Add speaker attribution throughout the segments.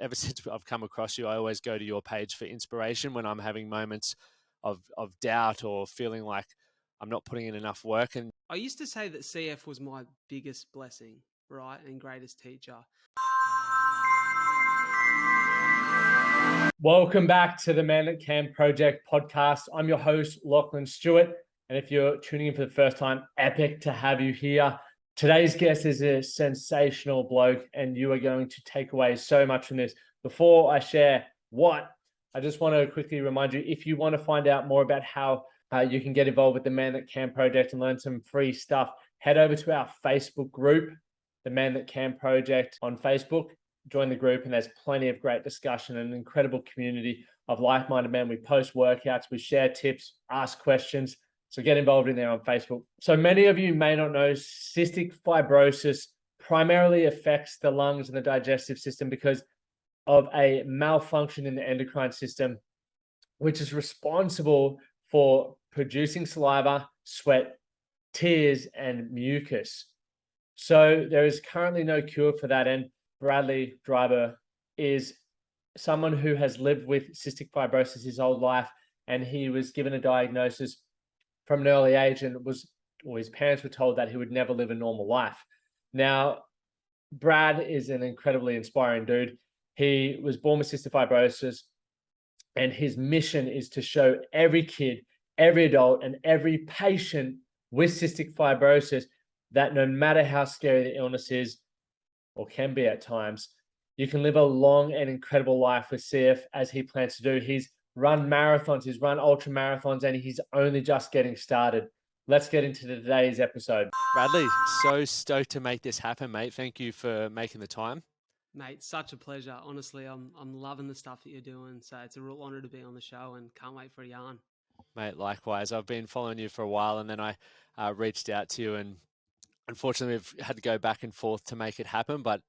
Speaker 1: ever since I've come across you, I always go to your page for inspiration when I'm having moments of doubt or feeling like I'm not putting in enough work. And
Speaker 2: I used to say that CF was my biggest blessing, right, and greatest teacher.
Speaker 3: Welcome back to the Man That Can Project podcast. I'm your host, Lachlan Stuart. And if you're tuning in for the first time, epic to have you here. Today's guest is a sensational bloke, and you are going to take away so much from this. Before I share what, I just want to quickly remind you, if you want to find out more about how you can get involved with the Man That Can Project and learn some free stuff, head over to our Facebook group, the Man That Can Project on Facebook. Join the group, and there's plenty of great discussion and an incredible community of like-minded men. We post workouts, we share tips, ask questions. So get involved in there on Facebook. So many of you may not know, cystic fibrosis primarily affects the lungs and the digestive system because of a malfunction in the endocrine system, which is responsible for producing saliva, sweat, tears, and mucus. So there is currently no cure for that. And Bradley Dryburgh is someone who has lived with cystic fibrosis his whole life, and he was given a diagnosis from an early age, and his parents were told that he would never live a normal life. Now, Brad is an incredibly inspiring dude. He was born with cystic fibrosis, and his mission is to show every kid, every adult, and every patient with cystic fibrosis that no matter how scary the illness is, or can be at times, you can live a long and incredible life with CF, as he plans to do. He's run marathons, he's run ultra marathons, and he's only just getting started. Let's get into today's episode.
Speaker 1: Bradley, so stoked to make this happen, mate. Thank you for making the time.
Speaker 2: Mate, such a pleasure. Honestly, I'm loving the stuff that you're doing. So it's a real honor to be on the show, and can't wait for a yarn.
Speaker 1: Mate, likewise. I've been following you for a while, and then I reached out to you, and unfortunately we've had to go back and forth to make it happen, but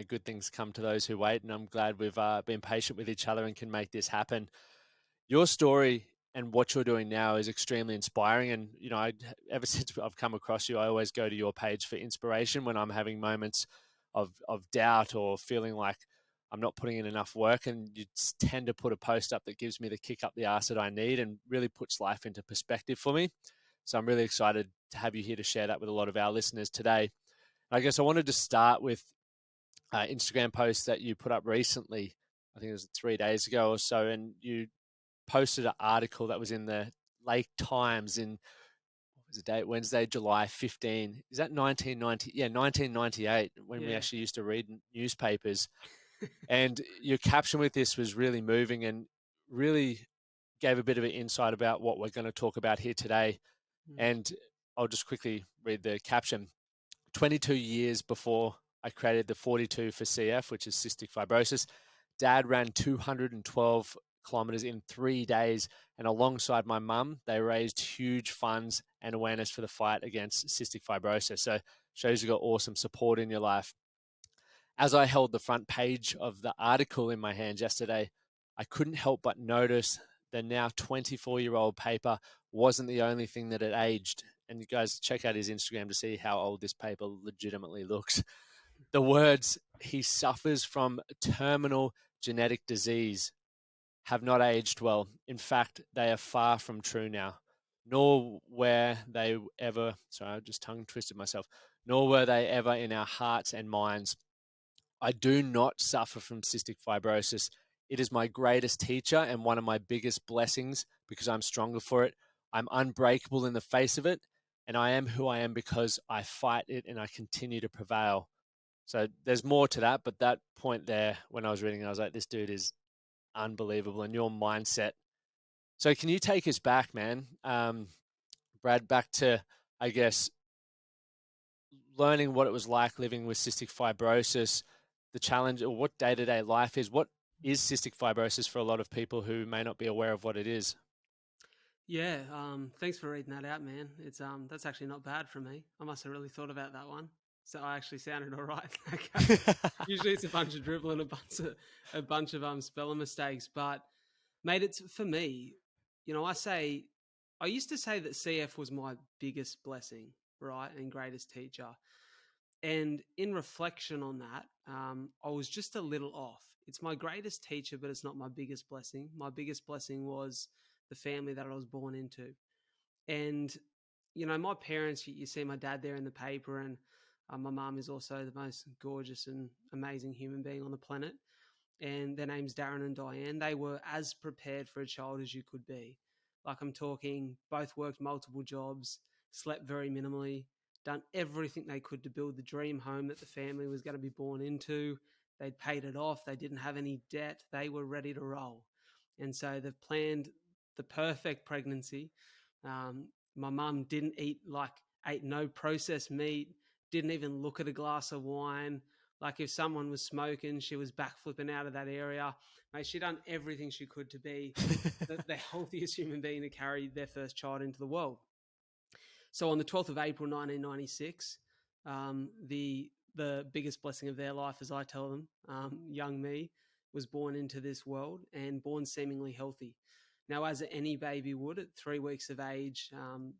Speaker 1: good things come to those who wait, and I'm glad we've been patient with each other and can make this happen. Your story and what you're doing now is extremely inspiring, and ever since I've come across you, I always go to your page for inspiration when I'm having moments of doubt or feeling like I'm not putting in enough work, and you tend to put a post up that gives me the kick up the arse that I need and really puts life into perspective for me. So I'm really excited to have you here to share that with a lot of our listeners today. I guess I wanted to start with Instagram post that you put up recently. I think it was 3 days ago or so, and you posted an article that was in the Lake Times in, what was the date? Wednesday, July 15. Is that 1990? Yeah, 1998, when we actually used to read newspapers. And your caption with this was really moving and really gave a bit of an insight about what we're going to talk about here today. And I'll just quickly read the caption. 22 years before I created the 42 for CF, which is cystic fibrosis, Dad ran 212 kilometers in 3 days. And alongside my mum, they raised huge funds and awareness for the fight against cystic fibrosis. So shows you got awesome support in your life. As I held the front page of the article in my hands yesterday, I couldn't help but notice the now 24-year-old paper wasn't the only thing that had aged. And you guys check out his Instagram to see how old this paper legitimately looks. The words, "he suffers from terminal genetic disease," have not aged well. In fact, they are far from true now. Nor were they ever, sorry, I just tongue twisted myself, nor were they ever in our hearts and minds. I do not suffer from cystic fibrosis. It is my greatest teacher and one of my biggest blessings because I'm stronger for it. I'm unbreakable in the face of it, and I am who I am because I fight it and I continue to prevail. So there's more to that, but that point there, when I was reading, I was like, this dude is unbelievable, and your mindset. So can you take us back, man? Brad, back to, I guess, learning what it was like living with cystic fibrosis, the challenge, or what day-to-day life is. What is cystic fibrosis for a lot of people who may not be aware of what it is?
Speaker 2: Yeah, thanks for reading that out, man. It's that's actually not bad for me. I must have really thought about that one. So I actually sounded all right. Usually it's a bunch of dribble and a bunch of spelling mistakes. But mate, it's for me. I used to say that CF was my biggest blessing, right, and greatest teacher. And in reflection on that, I was just a little off it's my greatest teacher, but it's not my biggest blessing. My biggest blessing was the family that I was born into. And, you know, my parents, you see my dad there in the paper, and my mum is also the most gorgeous and amazing human being on the planet. And their name's Darren and Diane. They were as prepared for a child as you could be. Like, I'm talking, both worked multiple jobs, slept very minimally, done everything they could to build the dream home that the family was going to be born into. They'd paid it off. They didn't have any debt. They were ready to roll. And so they've planned the perfect pregnancy. My mum ate no processed meat, didn't even look at a glass of wine. Like, if someone was smoking, she was backflipping out of that area. Mate, she'd done everything she could to be the healthiest human being to carry their first child into the world. So on the 12th of April, 1996, the biggest blessing of their life, as I tell them, young me, was born into this world and born seemingly healthy. Now, as any baby would, at 3 weeks of age,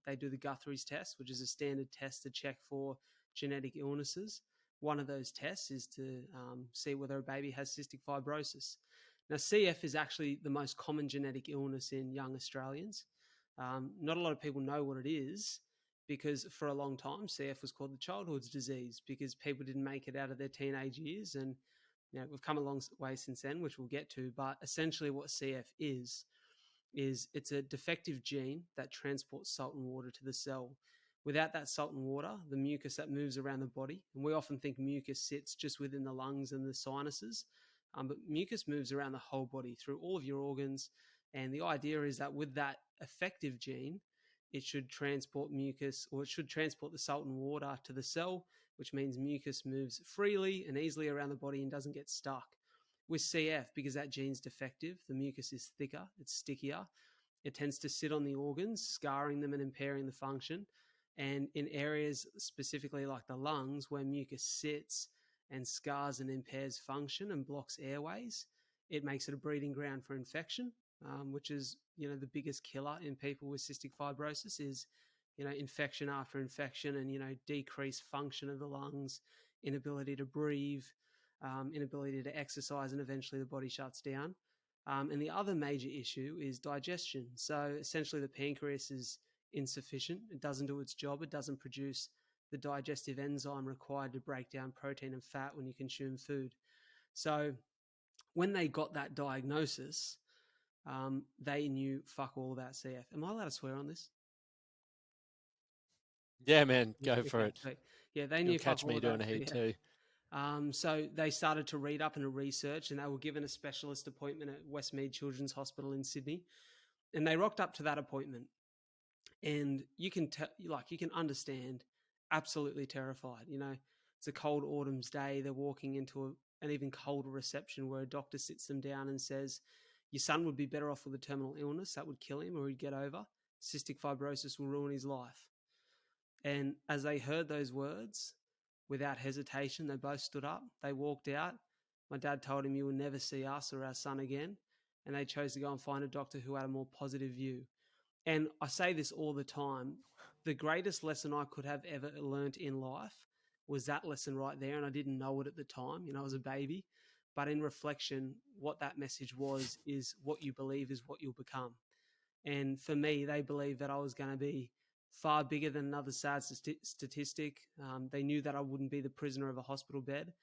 Speaker 2: they do the Guthrie's test, which is a standard test to check for genetic illnesses. One of those tests is to see whether a baby has cystic fibrosis. Now, CF is actually the most common genetic illness in young Australians. Not a lot of people know what it is, because for a long time, CF was called the childhood's disease because people didn't make it out of their teenage years. And, you know, we've come a long way since then, which we'll get to. But essentially what CF is it's a defective gene that transports salt and water to the cell. Without that salt and water, the mucus that moves around the body, and we often think mucus sits just within the lungs and the sinuses, but mucus moves around the whole body through all of your organs. And the idea is that with that effective gene, it should transport mucus, or it should transport the salt and water to the cell, which means mucus moves freely and easily around the body and doesn't get stuck. With CF, because that gene's defective, the mucus is thicker, it's stickier. It tends to sit on the organs, scarring them and impairing the function. And in areas specifically like the lungs, where mucus sits and scars and impairs function and blocks airways, it makes it a breeding ground for infection, which is, you know, the biggest killer in people with cystic fibrosis is, you know, infection after infection and, you know, decreased function of the lungs, inability to breathe, inability to exercise, and eventually the body shuts down. And the other major issue is digestion. So essentially the pancreas is insufficient. It doesn't do its job. It doesn't produce the digestive enzyme required to break down protein and fat when you consume food. So when they got that diagnosis, they knew fuck all about CF. Am I allowed to swear on this?
Speaker 1: Yeah, man, go for it.
Speaker 2: Yeah, they knew.
Speaker 1: You'll catch me doing a heat too.
Speaker 2: So they started to read up and to research, and they were given a specialist appointment at Westmead Children's Hospital in Sydney. And they rocked up to that appointment, and you can understand, absolutely terrified. You know, it's a cold autumn's day. They're walking into an even colder reception where a doctor sits them down and says, "Your son would be better off with a terminal illness that would kill him or he'd get over. Cystic fibrosis will ruin his life." And as they heard those words, without hesitation, they both stood up. They walked out. My dad told him, "You will never see us or our son again." And they chose to go and find a doctor who had a more positive view. And I say this all the time. The greatest lesson I could have ever learnt in life was that lesson right there. And I didn't know it at the time. You know, I was a baby. But in reflection, what that message was is what you believe is what you'll become. And for me, they believed that I was going to be far bigger than another sad statistic. They knew that I wouldn't be the prisoner of a hospital bed.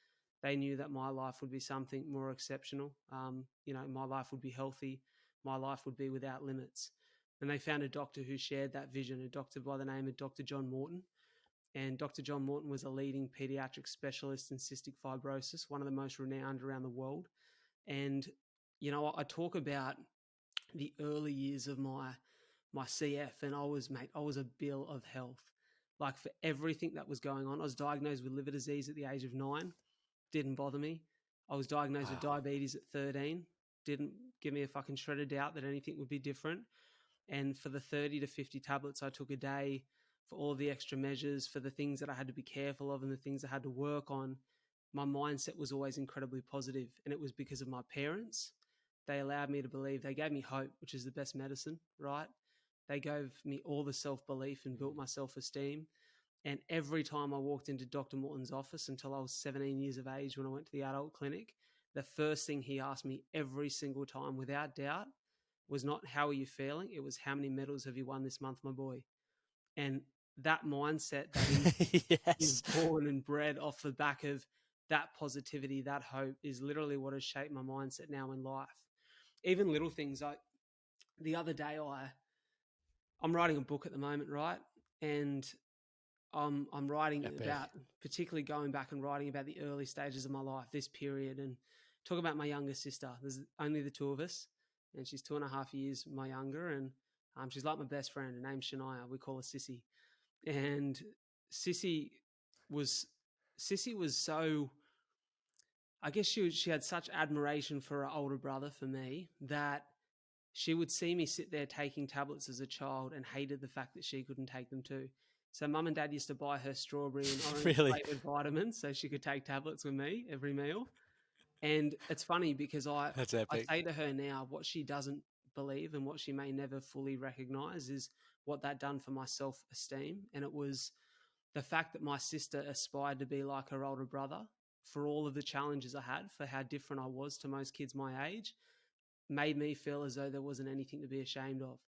Speaker 2: They knew that my life would be something more exceptional. You know, my life would be healthy. My life would be without limits. And they found a doctor who shared that vision, a doctor by the name of Dr. John Morton. And Dr. John Morton was a leading pediatric specialist in cystic fibrosis, one of the most renowned around the world. And, you know, I talk about the early years of my CF, and I was a bill of health. Like, for everything that was going on, I was diagnosed with liver disease at the age of 9. Didn't bother me. I was diagnosed with diabetes at 13. Didn't give me a fucking shred of doubt that anything would be different. And for the 30 to 50 tablets I took a day, for all the extra measures, for the things that I had to be careful of and the things I had to work on, my mindset was always incredibly positive. And it was because of my parents. They allowed me to believe. They gave me hope, which is the best medicine, right? They gave me all the self-belief and built my self-esteem. And every time I walked into Dr. Morton's office until I was 17 years of age when I went to the adult clinic, the first thing he asked me every single time, without doubt, was not how are you feeling? It was how many medals have you won this month, my boy? And that mindset that is
Speaker 1: yes.
Speaker 2: born and bred off the back of that positivity, that hope, is literally what has shaped my mindset now in life. Even little things like the other day, I'm writing a book at the moment, right? And I'm writing
Speaker 1: Epic.
Speaker 2: about, particularly going back and writing about the early stages of my life, this period, and talk about my younger sister. There's only the two of us, and she's 2.5 years my younger, and she's like my best friend. Her name's Shania. We call her Sissy. And Sissy was so, I guess she had such admiration for her older brother, for me, that she would see me sit there taking tablets as a child and hated the fact that she couldn't take them too. So mum and dad used to buy her strawberry and orange
Speaker 1: Really?
Speaker 2: flavored vitamins so she could take tablets with me every meal. And it's funny because
Speaker 1: That's
Speaker 2: I
Speaker 1: epic.
Speaker 2: say to her now, what she doesn't believe and what she may never fully recognize is what that done for my self-esteem. And it was the fact that my sister aspired to be like her older brother, for all of the challenges I had, for how different I was to most kids my age, made me feel as though there wasn't anything to be ashamed of.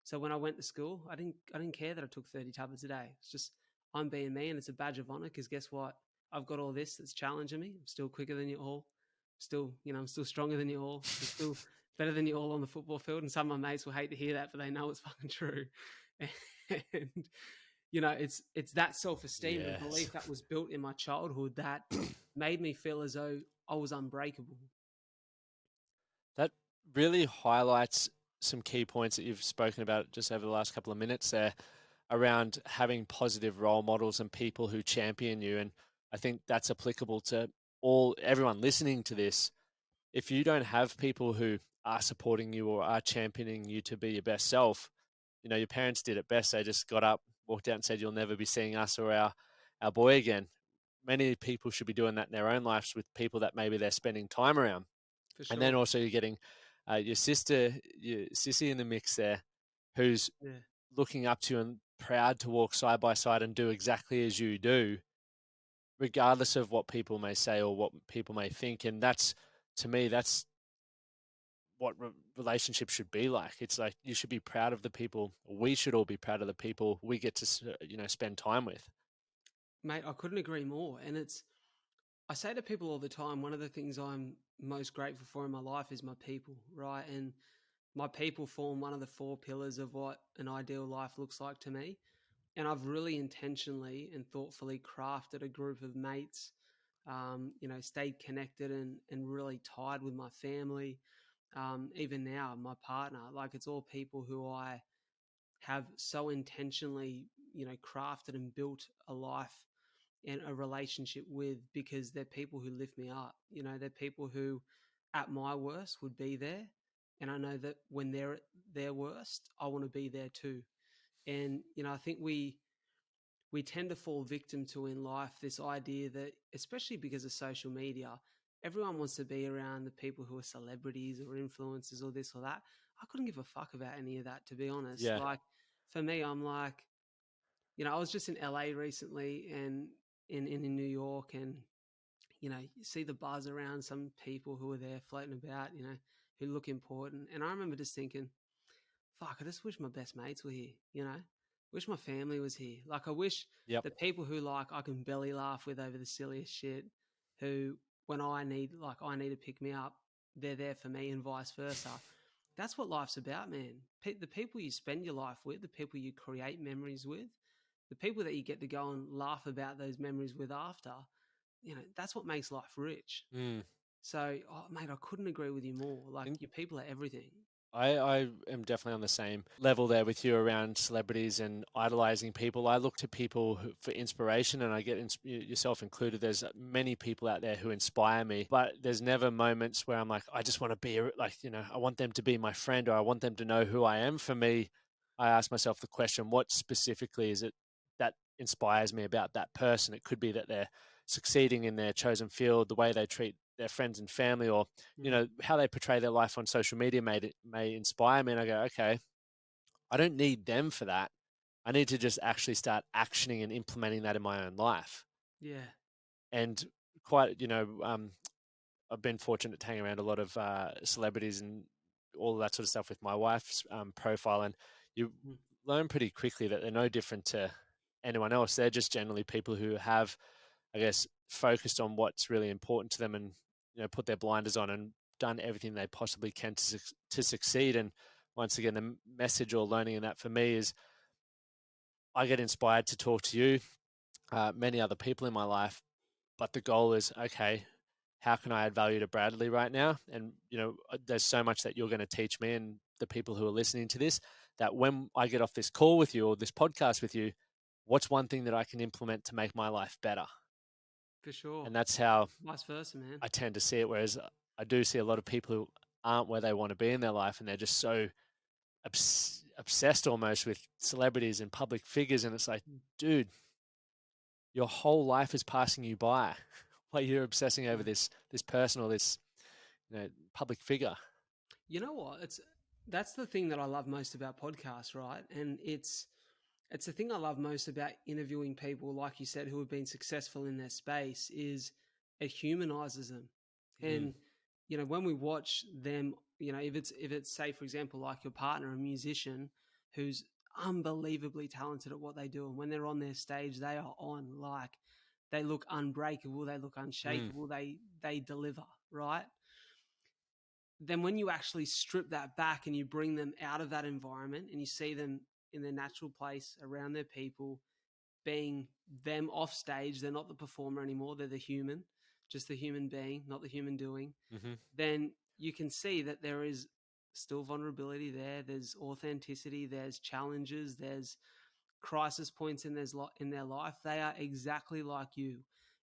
Speaker 2: So when I went to school, I didn't care that I took 30 tablets a day. It's just, I'm being me, and it's a badge of honor, because guess what? I've got all this that's challenging me. I'm still quicker than you all. I'm still stronger than you all. I'm still better than you all on the football field. And some of my mates will hate to hear that, but they know it's fucking true. And it's that self-esteem and
Speaker 1: Yes.
Speaker 2: belief that was built in my childhood that made me feel as though I was unbreakable.
Speaker 1: That really highlights some key points that you've spoken about just over the last couple of minutes there around having positive role models and people who champion you. And I think that's applicable to everyone listening to this. If you don't have people who are supporting you or are championing you to be your best self, your parents did it best. They just got up, walked out and said, you'll never be seeing us or our boy again. Many people should be doing that in their own lives with people that maybe they're spending time around.
Speaker 2: For sure.
Speaker 1: And then also you're getting your sister, your sissy in the mix there, who's looking up to you and proud to walk side by side and do exactly as you do, regardless of what people may say or what people may think. And that's, to me, that's what relationships should be like. It's like you should be proud of the people. We should all be proud of the people we get to, spend time with.
Speaker 2: Mate, I couldn't agree more. And I say to people all the time, one of the things I'm most grateful for in my life is my people, right? And my people form one of the 4 pillars of what an ideal life looks like to me. And I've really intentionally and thoughtfully crafted a group of mates, stayed connected and really tied with my family. Even now, my partner, like, it's all people who I have so intentionally, crafted and built a life and a relationship with, because they're people who lift me up. They're people who at my worst would be there. And I know that when they're at their worst, I want to be there too. And, I think we tend to fall victim to in life this idea that, especially because of social media, everyone wants to be around the people who are celebrities or influencers or this or that. I couldn't give a fuck about any of that, to be honest.
Speaker 1: Yeah.
Speaker 2: Like, for me, I'm like, I was just in LA recently and in New York, and you see the buzz around some people who are there floating about, who look important. And I remember just thinking, fuck, I just wish my best mates were here, wish my family was here. Like, I wish the people who, like, I can belly laugh with over the silliest shit, who, when I need to pick me up, they're there for me, and vice versa. That's what life's about, man. The people you spend your life with, the people you create memories with, the people that you get to go and laugh about those memories with after, that's what makes life rich. So, mate, I couldn't agree with you more. Like, your people are everything.
Speaker 1: I am definitely on the same level there with you around celebrities and idolizing people. I look to people for inspiration, and I get yourself included. There's many people out there who inspire me, but there's never moments where I'm like, I just want to be like, I want them to be my friend, or I want them to know who I am. For me, I ask myself the question, what specifically is it that inspires me about that person? It could be that they're succeeding in their chosen field, the way they treat their friends and family, or how they portray their life on social media may inspire me. And I go, okay, I don't need them for that. I need to just actually start actioning and implementing that in my own life.
Speaker 2: Yeah.
Speaker 1: And quite, I've been fortunate to hang around a lot of celebrities and all of that sort of stuff with my wife's profile, and you learn pretty quickly that they're no different to anyone else. They're just generally people who have, I guess, focused on what's really important to them, and put their blinders on and done everything they possibly can to succeed. And once again, the message or learning in that for me is, I get inspired to talk to you, many other people in my life, but the goal is, okay, how can I add value to Bradley right now? And, there's so much that you're going to teach me and the people who are listening to this, that when I get off this call with you or this podcast with you, what's one thing that I can implement to make my life better?
Speaker 2: For sure.
Speaker 1: And that's how
Speaker 2: vice versa, man.
Speaker 1: I tend to see it. Whereas I do see a lot of people who aren't where they want to be in their life, and they're just so obsessed almost with celebrities and public figures. And it's like, dude, your whole life is passing you by while you're obsessing over this person or this public figure.
Speaker 2: You know what? That's the thing that I love most about podcasts, right? And it's the thing I love most about interviewing people, like you said, who have been successful in their space, is it humanizes them. And when we watch them, if it's say, for example, like your partner, a musician who's unbelievably talented at what they do, and when they're on their stage, they are on, like, they look unbreakable, they look unshakable, they deliver, right? Then when you actually strip that back and you bring them out of that environment and you see them in their natural place around their people, being them off stage, they're not the performer anymore, they're the human, just the human being, not the human doing, then you can see that there is still vulnerability there, there's authenticity, there's challenges, there's crisis points in their life. They are exactly like you.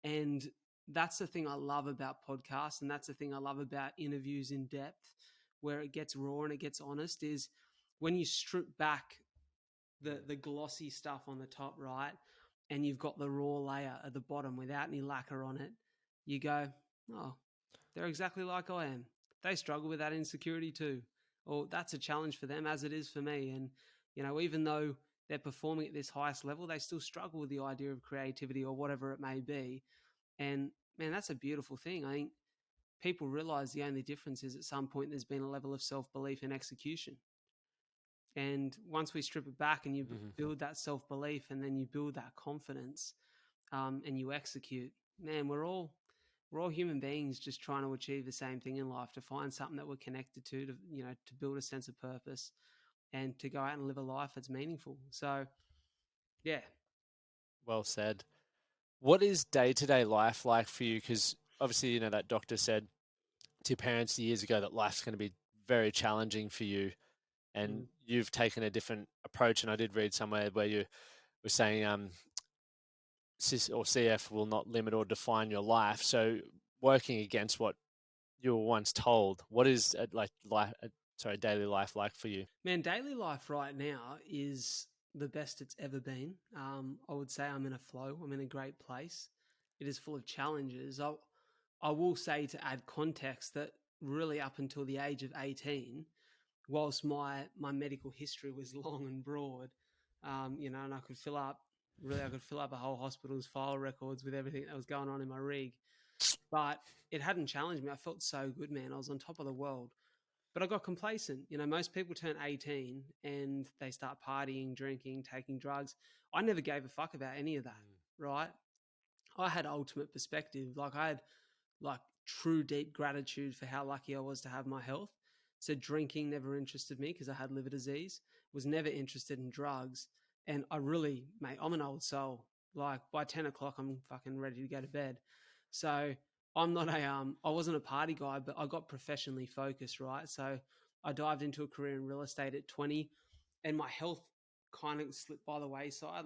Speaker 2: And that's the thing I love about podcasts, and that's the thing I love about interviews in depth, where it gets raw and it gets honest, is when you strip back the glossy stuff on the top, right, and you've got the raw layer at the bottom without any lacquer on it, you go, oh, they're exactly like I am. They struggle with that insecurity too. Or that's a challenge for them, as it is for me. And, even though they're performing at this highest level, they still struggle with the idea of creativity or whatever it may be. And man, that's a beautiful thing. I think people realize the only difference is at some point there's been a level of self-belief and execution. And once we strip it back and you build that self-belief and then you build that confidence, and you execute, man, we're all human beings just trying to achieve the same thing in life, to find something that we're connected to build a sense of purpose and to go out and live a life that's meaningful. So, yeah.
Speaker 1: Well said. What is day-to-day life like for you? Because obviously, that doctor said to your parents years ago that life's going to be very challenging for you, and you've taken a different approach. And I did read somewhere where you were saying CIS or CF will not limit or define your life. So working against what you were once told, what is daily life like for you?
Speaker 2: Man, daily life right now is the best it's ever been. I would say I'm in a flow. I'm in a great place. It is full of challenges. I will say, to add context, that really up until the age of 18, whilst my medical history was long and broad, and I could fill up a whole hospital's file records with everything that was going on in my rig, but it hadn't challenged me. I felt so good, man. I was on top of the world. But I got complacent. Most people turn 18 and they start partying, drinking, taking drugs. I never gave a fuck about any of that, right? I had ultimate perspective. I had true deep gratitude for how lucky I was to have my health. So drinking never interested me because I had liver disease, was never interested in drugs. And mate, I'm an old soul. By 10 o'clock, I'm fucking ready to go to bed. So I'm not I wasn't a party guy, but I got professionally focused, right? So I dived into a career in real estate at 20, and my health kind of slipped by the wayside.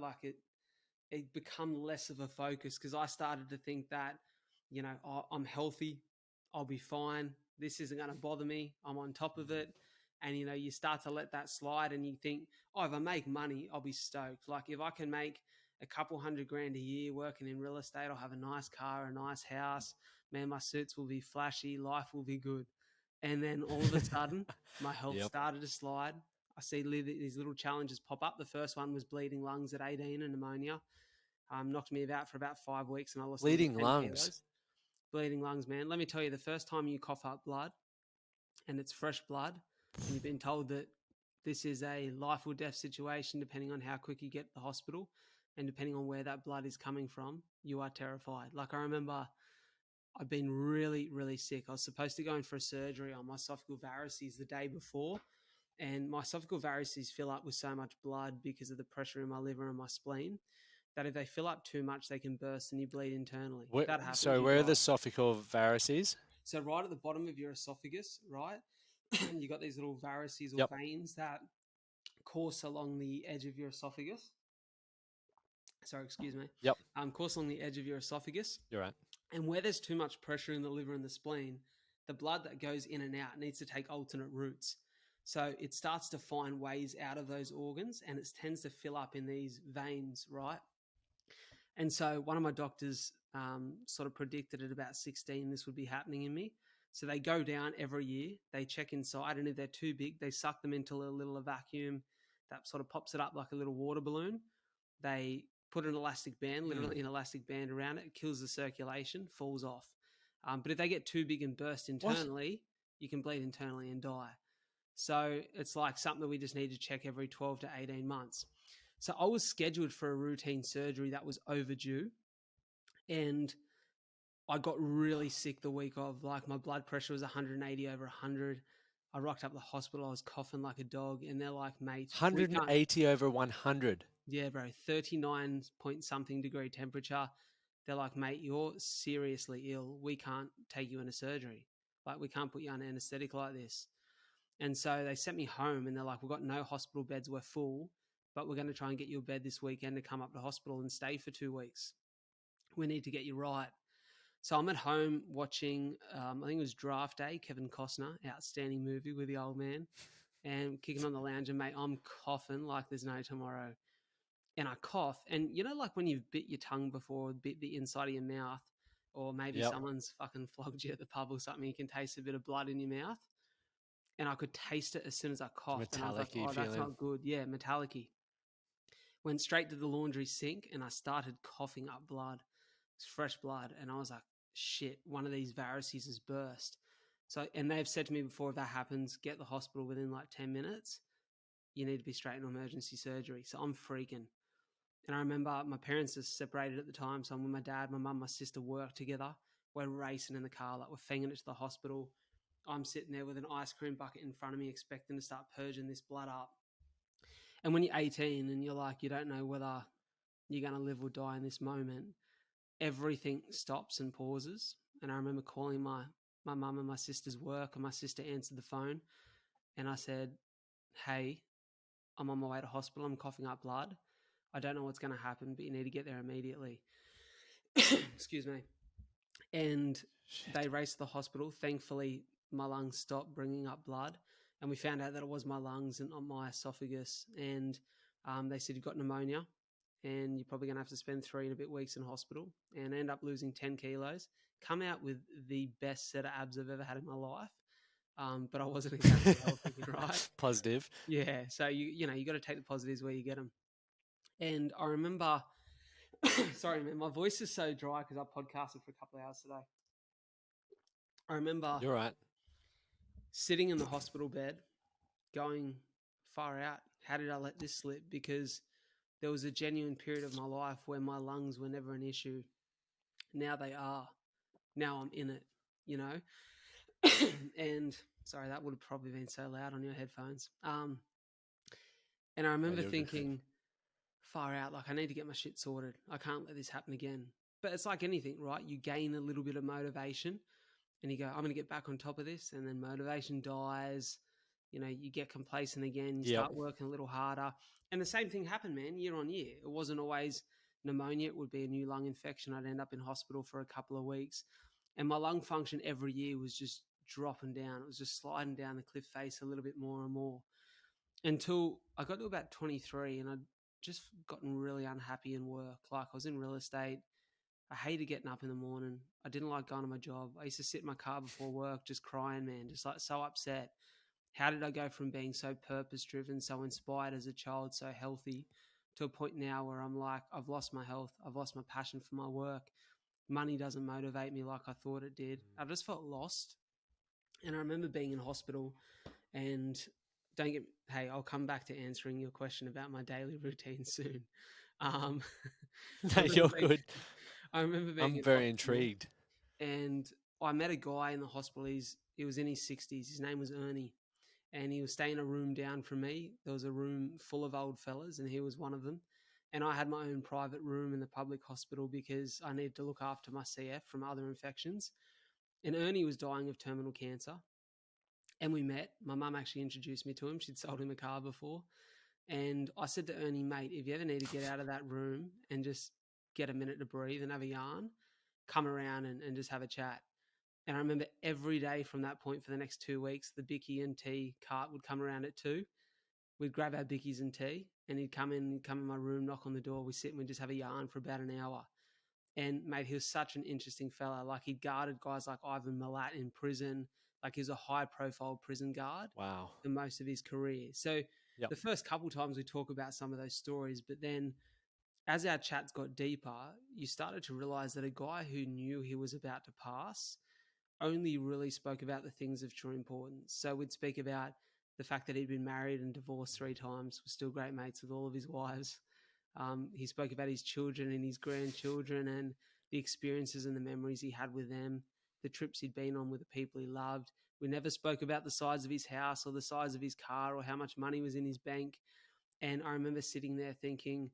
Speaker 2: It become less of a focus because I started to think that, I'm healthy, I'll be fine. This isn't going to bother me. I'm on top of it. And, you start to let that slide and you think, oh, if I make money, I'll be stoked. Like if I can make a couple $100,000 a year working in real estate, I'll have a nice car, a nice house. Man, my suits will be flashy. Life will be good. And then all of a sudden, my health started to slide. I see these little challenges pop up. The first one was bleeding lungs at 18 and pneumonia. Knocked me out for about 5 weeks, and I lost
Speaker 1: Bleeding
Speaker 2: 10
Speaker 1: lungs.
Speaker 2: kilos. bleeding lungs, man. Let me tell you, the first time you cough up blood and it's fresh blood and you've been told that this is a life or death situation, depending on how quick you get to the hospital and depending on where that blood is coming from, you are terrified. Like, I remember I've been really, really sick. I was supposed to go in for a surgery on my esophageal varices the day before, and my esophageal varices fill up with so much blood because of the pressure in my liver and my spleen that if they fill up too much, they can burst and you bleed internally. If that happens,
Speaker 1: So
Speaker 2: you
Speaker 1: where are
Speaker 2: die.
Speaker 1: the esophageal varices?
Speaker 2: So right at the bottom of your esophagus, right, you got these little varices or
Speaker 1: Yep.
Speaker 2: veins that course along the edge of your esophagus. Sorry, excuse me.
Speaker 1: Yep.
Speaker 2: Course along the edge of your esophagus.
Speaker 1: You're right.
Speaker 2: And where there's too much pressure in the liver and the spleen, the blood that goes in and out needs to take alternate routes. So it starts to find ways out of those organs and it tends to fill up in these veins, right? And so one of my doctors sort of predicted at about 16 this would be happening in me. So they go down every year, they check inside, and if they're too big, they suck them into a little vacuum that sort of pops it up like a little water balloon. They put an elastic band, literally an elastic band around it. It kills the circulation, falls off. But if they get too big and burst internally, you can bleed internally and die. So it's like something that we just need to check every 12 to 18 months. So I was scheduled for a routine surgery that was overdue. And I got really sick the week of. Like, my blood pressure was 180 over 100. I rocked up the hospital. I was coughing like a dog. And they're like, mate,
Speaker 1: 180 over 100.
Speaker 2: Yeah, bro, 39 point something degree temperature. They're like, mate, you're seriously ill. We can't take you into surgery. Like, we can't put you on anesthetic like this. And so they sent me home and they're like, we've got no hospital beds. We're full, but we're going to try and get you a bed this weekend to come up to hospital and stay for 2 weeks. We need to get you right. So I'm at home watching, I think it was Draft Day, Kevin Costner, outstanding movie with the old man, and kicking on the lounge, and mate, I'm coughing like there's no tomorrow. And I cough, and you know, like when you've bit your tongue before, bit the inside of your mouth, or maybe someone's fucking flogged you at the pub or something, you can taste a bit of blood in your mouth. And I could taste it as soon as I coughed. And I was like, oh, that's not good. Yeah, metallic-y. Went straight to the laundry sink and I started coughing up blood. It's fresh blood. And I was like, shit, one of these varices has burst. So, and they've said to me before, if that happens, get the hospital within like 10 minutes. You need to be straight in emergency surgery. So I'm freaking. And I remember my parents are separated at the time. So I'm with my dad, my mum, my sister work together. We're racing in the car, like we're fanging it to the hospital. I'm sitting there with an ice cream bucket in front of me, expecting to start purging this blood up. And when you're 18 and you're like, you don't know whether you're going to live or die in this moment, everything stops and pauses. And I remember calling my mum and my sister's work, and my sister answered the phone. And I said, hey, I'm on my way to hospital. I'm coughing up blood. I don't know what's going to happen, but you need to get there immediately. Excuse me. And they raced to the hospital. Thankfully, my lungs stopped bringing up blood, and we found out that it was my lungs and not my esophagus. And they said, you've got pneumonia and you're probably going to have to spend 3 and a bit weeks in hospital, and end up losing 10 kilos, come out with the best set of abs I've ever had in my life. But I wasn't exactly healthy, right?
Speaker 1: Positive.
Speaker 2: Yeah. So, you know, you got to take the positives where you get them. And I remember, sorry, man, my voice is so dry because I podcasted for a couple of hours today. I remember
Speaker 1: You're right.
Speaker 2: sitting in the hospital bed going, far out, how did I let this slip? Because there was a genuine period of my life where my lungs were never an issue. Now they are. Now I'm in it, you know? And sorry, that would have probably been so loud on your headphones. And I remember thinking, far out, like I need to get my shit sorted. I can't let this happen again. But it's like anything, right? You gain a little bit of motivation and you go, I'm going to get back on top of this. And then motivation dies. You know, you get complacent again. You start working a little harder. And the same thing happened, man, year on year. It wasn't always pneumonia. It would be a new lung infection. I'd end up in hospital for a couple of weeks. And my lung function every year was just dropping down. It was just sliding down the cliff face a little bit more and more, until I got to about 23 and I'd just gotten really unhappy in work. Like, I was in real estate. I hated getting up in the morning. I didn't like going to my job. I used to sit in my car before work just crying, man, just like so upset. How did I go from being so purpose-driven, so inspired as a child, so healthy, to a point now where I'm like, I've lost my health. I've lost my passion for my work. Money doesn't motivate me like I thought it did. I just felt lost. And I remember being in hospital and hey, I'll come back to answering your question about my daily routine soon.
Speaker 1: No, you're good.
Speaker 2: I remember being
Speaker 1: I'm very intrigued.
Speaker 2: And I met a guy in the hospital. He was in his 60s. His name was Ernie. And he was staying a room down from me. There was a room full of old fellas, and he was one of them. And I had my own private room in the public hospital because I needed to look after my CF from other infections. And Ernie was dying of terminal cancer. And we met. My mum actually introduced me to him. She'd sold him a car before. And I said to Ernie, mate, if you ever need to get out of that room and just get a minute to breathe and have a yarn, come around and just have a chat. And I remember every day from that point for the next 2 weeks, the Bicky and tea cart would come around at 2. We'd grab our Bickies and tea, and he'd come in my room, knock on the door. We'd sit and we'd just have a yarn for about an hour. And, mate, he was such an interesting fella. Like, he guarded guys like Ivan Milat in prison. Like, he was a high-profile prison guard.
Speaker 1: Wow.
Speaker 2: For most of his career. So the first couple times we talk about some of those stories, but then as our chats got deeper, you started to realize that a guy who knew he was about to pass only really spoke about the things of true importance. So we'd speak about the fact that he'd been married and divorced 3 times, was still great mates with all of his wives. He spoke about his children and his grandchildren and the experiences and the memories he had with them, the trips he'd been on with the people he loved. We never spoke about the size of his house or the size of his car or how much money was in his bank. And I remember sitting there thinking,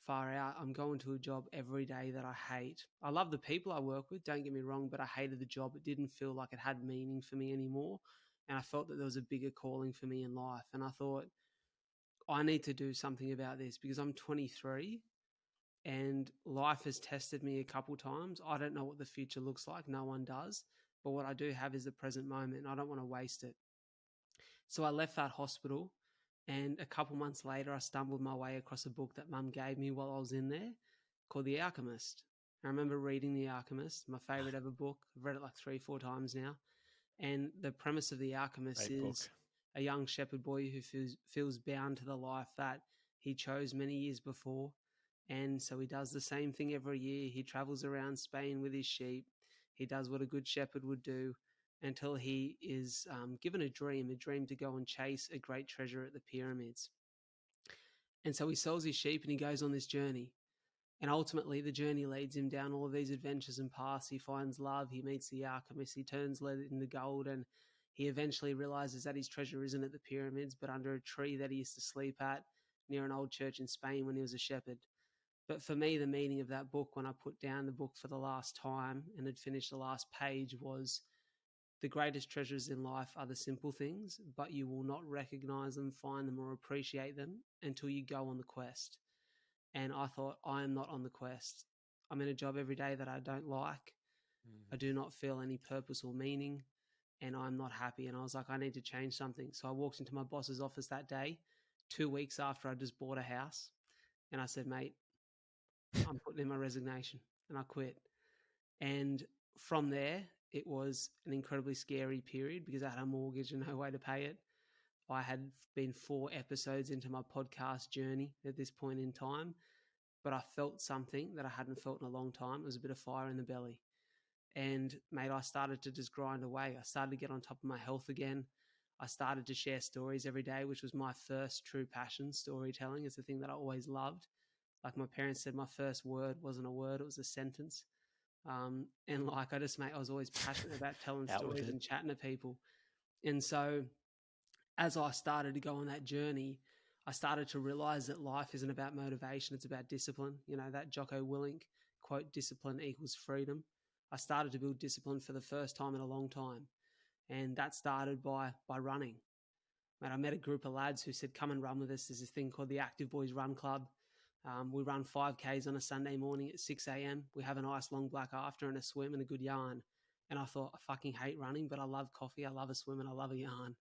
Speaker 2: far out, I'm going to a job every day that I hate. I love the people I work with, don't get me wrong, but I hated the job. It didn't feel like it had meaning for me anymore. And I felt that there was a bigger calling for me in life. And I thought, I need to do something about this because I'm 23 and life has tested me a couple times. I don't know what the future looks like. No one does. But what I do have is the present moment, and I don't want to waste it. So I left that hospital, and a couple months later, I stumbled my way across a book that Mum gave me while I was in there called The Alchemist. I remember reading The Alchemist, my favorite ever book. I've read it like 3-4 times now. And the premise of The Alchemist is a young shepherd boy who feels bound to the life that he chose many years before. And so he does the same thing every year. He travels around Spain with his sheep. He does what a good shepherd would do until he is given a dream to go and chase a great treasure at the pyramids. And so he sells his sheep and he goes on this journey. And ultimately, the journey leads him down all of these adventures and paths. He finds love. He meets the alchemist. He turns lead into gold. And he eventually realizes that his treasure isn't at the pyramids, but under a tree that he used to sleep at near an old church in Spain when he was a shepherd. But for me, the meaning of that book, when I put down the book for the last time and had finished the last page, was the greatest treasures in life are the simple things, but you will not recognize them, find them, or appreciate them until you go on the quest. And I thought, I am not on the quest. I'm in a job every day that I don't like. I do not feel any purpose or meaning, and I'm not happy. And I was like, I need to change something. So I walked into my boss's office that day, 2 weeks after I just bought a house. And I said, mate, I'm putting in my resignation, and I quit. And from there, it was an incredibly scary period because I had a mortgage and no way to pay it. I had been 4 episodes into my podcast journey at this point in time, but I felt something that I hadn't felt in a long time. It was a bit of fire in the belly. And, mate, I started to just grind away. I started to get on top of my health again. I started to share stories every day, which was my first true passion. Storytelling is the thing that I always loved. Like my parents said, my first word wasn't a word, it was a sentence. And like I was always passionate about telling stories and chatting to people. And so as I started to go on that journey, I started to realize that life isn't about motivation, it's about discipline. You know, that Jocko Willink quote, discipline equals freedom. I started to build discipline for the first time in a long time. And that started by running. Mate, I met a group of lads who said, come and run with us. There's this thing called the Active Boys Run Club. We run 5Ks on a Sunday morning at 6 a.m. We have a nice long black after and a swim and a good yarn. And I thought, I fucking hate running, but I love coffee, I love a swim, and I love a yarn.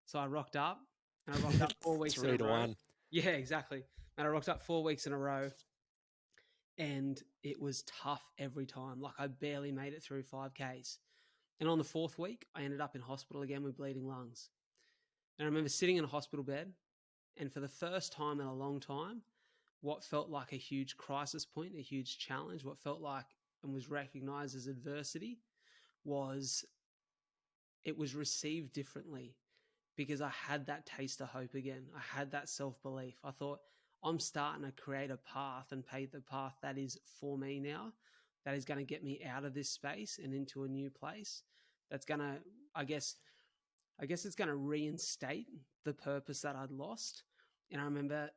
Speaker 2: So I rocked up, and I rocked up 4 weeks in a row.
Speaker 1: 3-1.
Speaker 2: Yeah, exactly. And I rocked up 4 weeks in a row, and it was tough every time. Like I barely made it through 5Ks. And on the 4th week, I ended up in hospital again with bleeding lungs. And I remember sitting in a hospital bed, and for the first time in a long time, what felt like a huge crisis point, a huge challenge, what felt like and was recognized as adversity was it was received differently, because I had that taste of hope again. I had that self-belief. I thought, I'm starting to create a path and pave the path that is for me now, that is going to get me out of this space and into a new place. That's going to, I guess it's going to reinstate the purpose that I'd lost. And I remember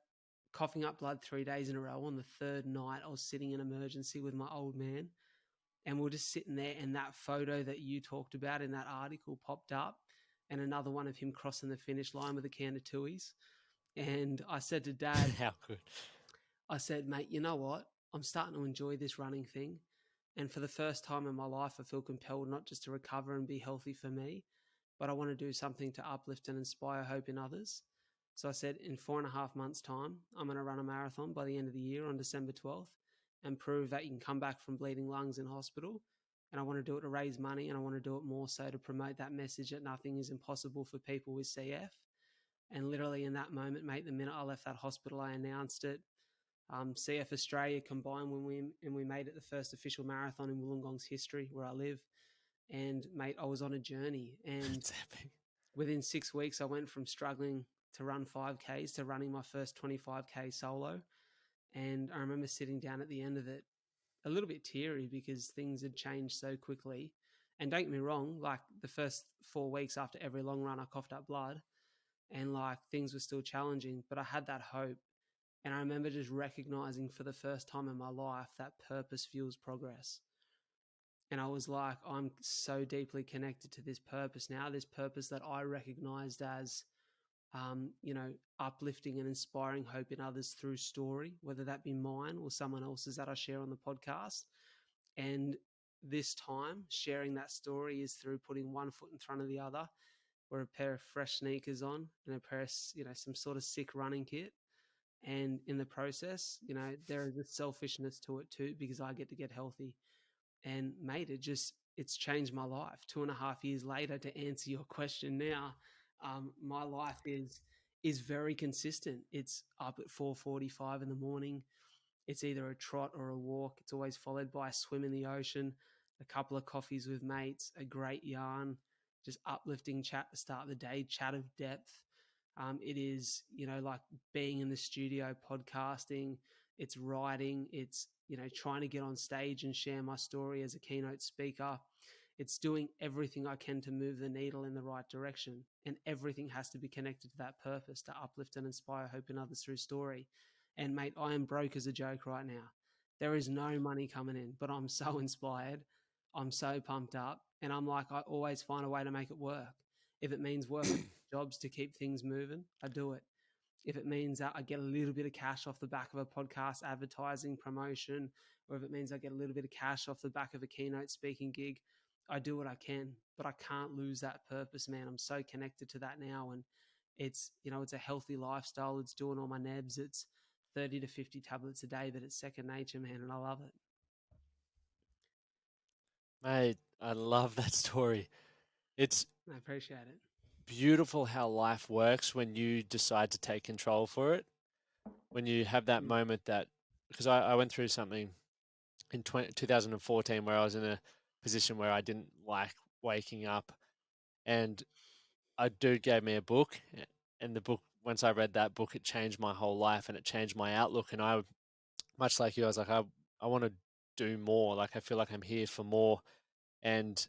Speaker 2: coughing up blood 3 days in a row. On the third night, I was sitting in emergency with my old man, and we we're just sitting there, and that photo that you talked about in that article popped up, and another one of him crossing the finish line with a can of Tuies. And I said to Dad,
Speaker 1: how good.
Speaker 2: I said, mate, you know what? I'm starting to enjoy this running thing. And for the first time in my life, I feel compelled not just to recover and be healthy for me, but I want to do something to uplift and inspire hope in others. So I said, in 4.5 months' time, I'm going to run a marathon by the end of the year on December 12th and prove that you can come back from bleeding lungs in hospital. And I want to do it to raise money, and I want to do it more so to promote that message that nothing is impossible for people with CF. And literally in that moment, mate, the minute I left that hospital, I announced it. CF Australia combined when we made it the first official marathon in Wollongong's history, where I live. And mate, I was on a journey, and within 6 weeks, I went from struggling to run 5Ks to running my first 25K solo. And I remember sitting down at the end of it, a little bit teary, because things had changed so quickly. And don't get me wrong, like the first 4 weeks after every long run, I coughed up blood, and like things were still challenging, but I had that hope. And I remember just recognizing for the first time in my life that purpose fuels progress. And I was like, I'm so deeply connected to this purpose now, this purpose that I recognized as, uplifting and inspiring hope in others through story, whether that be mine or someone else's that I share on the podcast. And this time, sharing that story is through putting one foot in front of the other, with a pair of fresh sneakers on and a pair of, some sort of sick running kit. And in the process, there is a selfishness to it too, because I get to get healthy. And mate, it's changed my life. 2.5 years later, to answer your question now, my life is very consistent. It's up at 4:45 in the morning. It's either a trot or a walk. It's always followed by a swim in the ocean, a couple of coffees with mates, a great yarn, just uplifting chat to start the day, chat of depth. It is, like being in the studio, podcasting, it's writing, it's, trying to get on stage and share my story as a keynote speaker. It's doing everything I can to move the needle in the right direction. And everything has to be connected to that purpose, to uplift and inspire hope in others through story. And mate, I am broke as a joke right now. There is no money coming in, but I'm so inspired. I'm so pumped up. And I'm like, I always find a way to make it work. If it means working jobs to keep things moving, I do it. If it means that I get a little bit of cash off the back of a podcast advertising promotion, or if it means I get a little bit of cash off the back of a keynote speaking gig, I do what I can, but I can't lose that purpose, man. I'm so connected to that now. And it's, it's a healthy lifestyle. It's doing all my nebs. It's 30 to 50 tablets a day, but it's second nature, man. And I love it.
Speaker 1: Mate, I love that story.
Speaker 2: I appreciate it.
Speaker 1: Beautiful how life works when you decide to take control for it. When you have that moment that, because I went through something in 2014 where I was in a position where I didn't like waking up, and a dude gave me a book, and the book, once I read that book, it changed my whole life and it changed my outlook. And I, much like you, I was like, I want to do more. Like, I feel like I'm here for more. And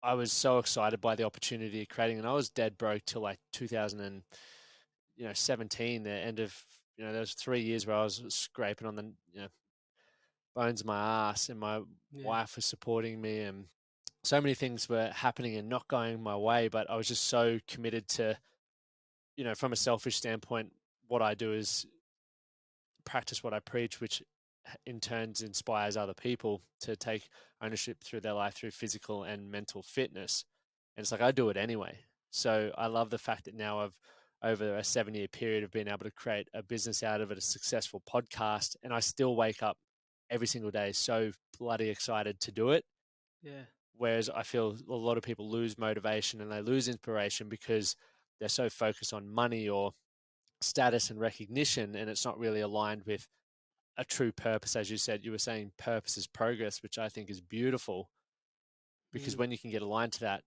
Speaker 1: I was so excited by the opportunity of creating, and I was dead broke till like 2017, the end of, there was 3 years where I was scraping on the, bones of my ass, and my wife was supporting me, and so many things were happening and not going my way, but I was just so committed to, from a selfish standpoint, what I do is practice what I preach, which in turn inspires other people to take ownership through their life through physical and mental fitness. And it's like, I do it anyway. So I love the fact that now I've, over a 7-year period, of being able to create a business out of it, a successful podcast, and I still wake up every single day so bloody excited to do it.
Speaker 2: Yeah.
Speaker 1: Whereas I feel a lot of people lose motivation and they lose inspiration because they're so focused on money or status and recognition, and it's not really aligned with a true purpose. As you said, you were saying purpose is progress, which I think is beautiful, because when you can get aligned to that,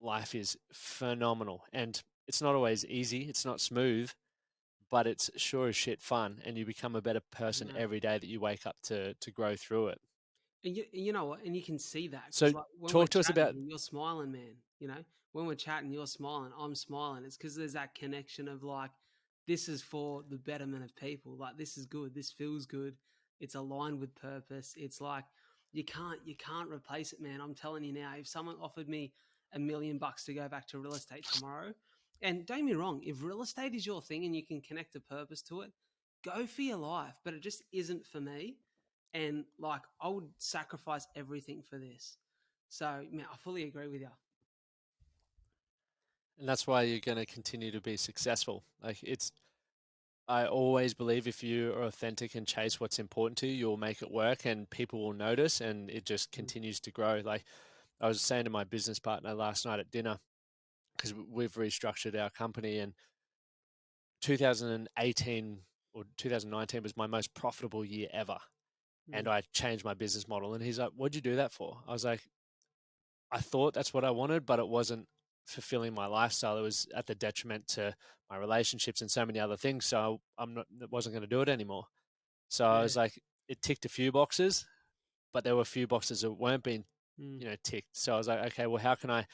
Speaker 1: life is phenomenal. And it's not always easy, it's not smooth, but it's sure as shit fun, and you become a better person every day that you wake up to grow through it.
Speaker 2: And you know what? And you can see that
Speaker 1: So
Speaker 2: because, like, when we're
Speaker 1: talk to us
Speaker 2: chatting,
Speaker 1: about
Speaker 2: you're smiling, man. You know, when we're chatting, you're smiling, I'm smiling. It's because there's that connection of like, this is for the betterment of people. Like, this is good. This feels good. It's aligned with purpose. It's like you can't replace it, man. I'm telling you now. If someone offered me $1 million to go back to real estate tomorrow, and don't get me wrong, if real estate is your thing and you can connect a purpose to it, go for your life. But it just isn't for me. And like, I would sacrifice everything for this. So, man, I fully agree with you.
Speaker 1: and that's why you're going to continue to be successful. Like, I always believe if you are authentic and chase what's important to you, you'll make it work and people will notice, and it just continues to grow. Like I was saying to my business partner last night at dinner, because we've restructured our company, and 2018 or 2019 was my most profitable year ever. And I changed my business model. And he's like, "What'd you do that for?" I was like, "I thought that's what I wanted, but it wasn't fulfilling my lifestyle. It was at the detriment to my relationships and so many other things. So wasn't going to do it anymore." So I was like, it ticked a few boxes, but there were a few boxes that weren't being, ticked. So I was like, okay, well, how can I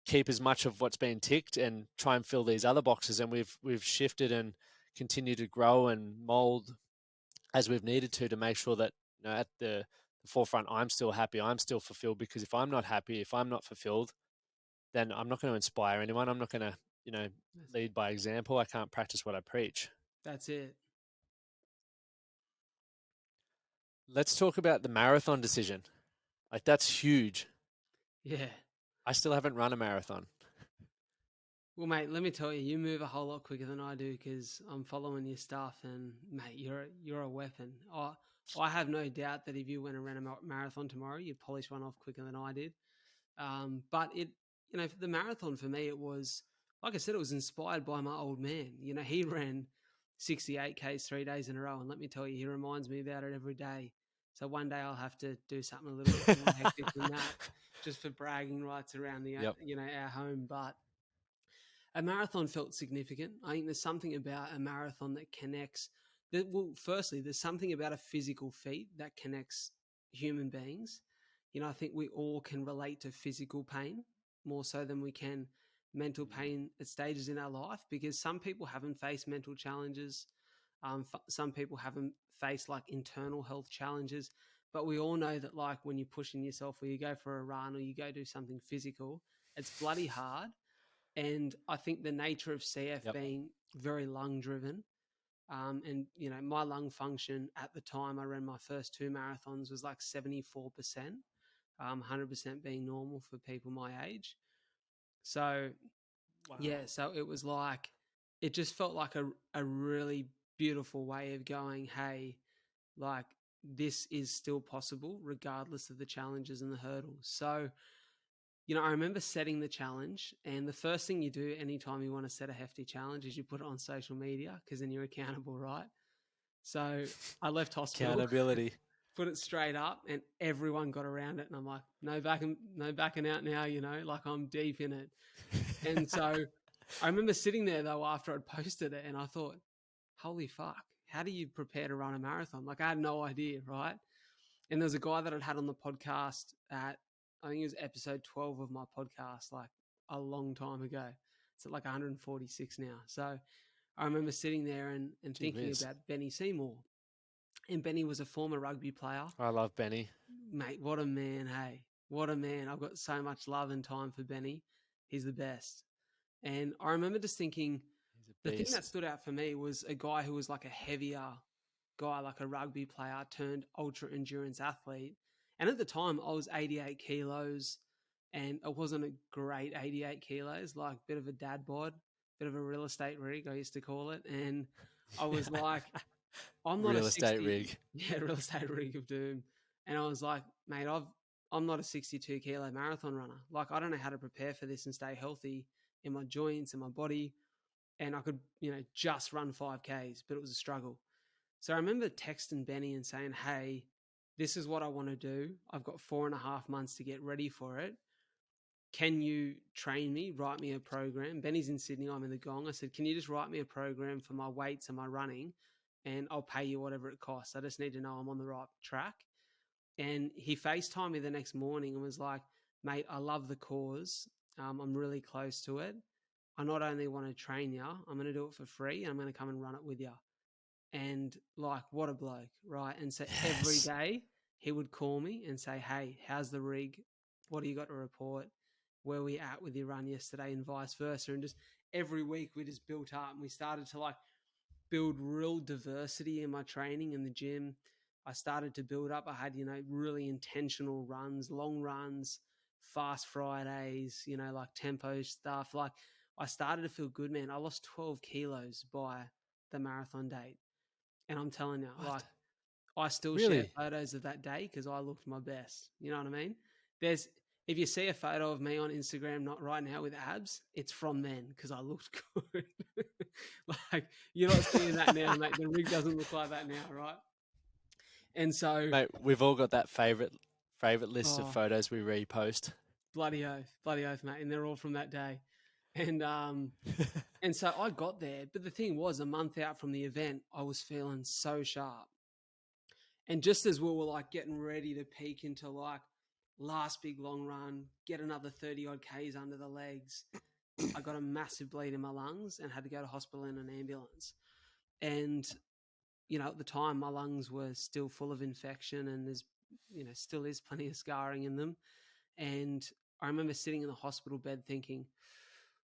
Speaker 1: keep as much of what's being ticked and try and fill these other boxes? And we've shifted and continued to grow and mold as we've needed to make sure that, at the forefront, I'm still happy, I'm still fulfilled. Because if I'm not happy, if I'm not fulfilled, then I'm not going to inspire anyone. I'm not going to, lead by example. I can't practice what I preach.
Speaker 2: That's it.
Speaker 1: Let's talk about the marathon decision. Like, that's huge.
Speaker 2: Yeah.
Speaker 1: I still haven't run a marathon.
Speaker 2: Well, mate, let me tell you, you move a whole lot quicker than I do because I'm following your stuff, and mate, you're a weapon. I have no doubt that if you went and ran a marathon tomorrow, you'd polish one off quicker than I did. But the marathon for me, it was, like I said, it was inspired by my old man. He ran 68 Ks 3 days in a row, and let me tell you, he reminds me about it every day. So one day I'll have to do something a little bit more hectic than that, just for bragging rights around the our home. But a marathon felt significant. I think there's something about a marathon that connects. Firstly, there's something about a physical feat that connects human beings. I think we all can relate to physical pain more so than we can mental pain at stages in our life, because some people haven't faced mental challenges. Some people haven't faced like internal health challenges, but we all know that, like, when you're pushing yourself or you go for a run or you go do something physical, it's bloody hard. And I think the nature of CF being very lung driven, and my lung function at the time I ran my first 2 marathons was like 74%, 100% being normal for people my age. So so it was like, it just felt like a really beautiful way of going, hey, like, this is still possible regardless of the challenges and the hurdles. So I remember setting the challenge, and the first thing you do anytime you want to set a hefty challenge is you put it on social media, because then you're accountable, right? So I left hospital,
Speaker 1: Accountability.
Speaker 2: put it straight up, and everyone got around it. And I'm like, no backing out now, like, I'm deep in it. And so I remember sitting there though after I'd posted it, and I thought, holy fuck, how do you prepare to run a marathon? Like, I had no idea, right? And there's a guy that I'd had on the podcast at, I think it was episode 12 of my podcast, like a long time ago. It's at like 146 now. So I remember sitting there and thinking about Benny Seymour. And Benny was a former rugby player.
Speaker 1: I love Benny.
Speaker 2: Mate, what a man, hey. What a man. I've got so much love and time for Benny. He's the best. And I remember just thinking, the thing that stood out for me was a guy who was like a heavier guy, like a rugby player turned ultra endurance athlete. And at the time I was 88 kilos, and it wasn't a great 88 kilos, like a bit of a dad bod, bit of a real estate rig, I used to call it. And I was like, I'm not
Speaker 1: real estate rig.
Speaker 2: Yeah, real estate rig of doom. And I was like, mate, I'm not a 62 kilo marathon runner. Like, I don't know how to prepare for this and stay healthy in my joints and my body. And I could, just run 5Ks, but it was a struggle. So I remember texting Benny and saying, hey, this is what I want to do. I've got 4.5 months to get ready for it. Can you train me, write me a program? Benny's in Sydney, I'm in the Gong. I said, can you just write me a program for my weights and my running, and I'll pay you whatever it costs. I just need to know I'm on the right track. And he FaceTimed me the next morning and was like, mate, I love the cause. I'm really close to it. I not only want to train you, I'm going to do it for free, and I'm going to come and run it with you. And like, what a bloke, right? And so every day he would call me and say, hey, how's the rig? What do you got to report? Where we at with your run yesterday, and vice versa. And just every week we just built up, and we started to like build real diversity in my training in the gym. I started to build up. I had, really intentional runs, long runs, fast Fridays, like tempo stuff. Like I started to feel good, man. I lost 12 kilos by the marathon date. And I'm telling you,
Speaker 1: What?
Speaker 2: like, I still share
Speaker 1: Really?
Speaker 2: photos of that day because I looked my best. You know what I mean? If you see a photo of me on Instagram, not right now with abs, it's from then because I looked good. Like, you're not seeing that now, mate. The rig doesn't look like that now, right? And so,
Speaker 1: Mate, we've all got that favorite list of
Speaker 2: oh,
Speaker 1: photos we repost.
Speaker 2: bloody oath, mate. And they're all from that day. And so I got there. But the thing was, a month out from the event, I was feeling so sharp. And just as we were like getting ready to peak into like last big long run, get another 30 odd Ks under the legs, I got a massive bleed in my lungs and had to go to hospital in an ambulance. And, at the time my lungs were still full of infection, and there's, still is plenty of scarring in them. And I remember sitting in the hospital bed thinking,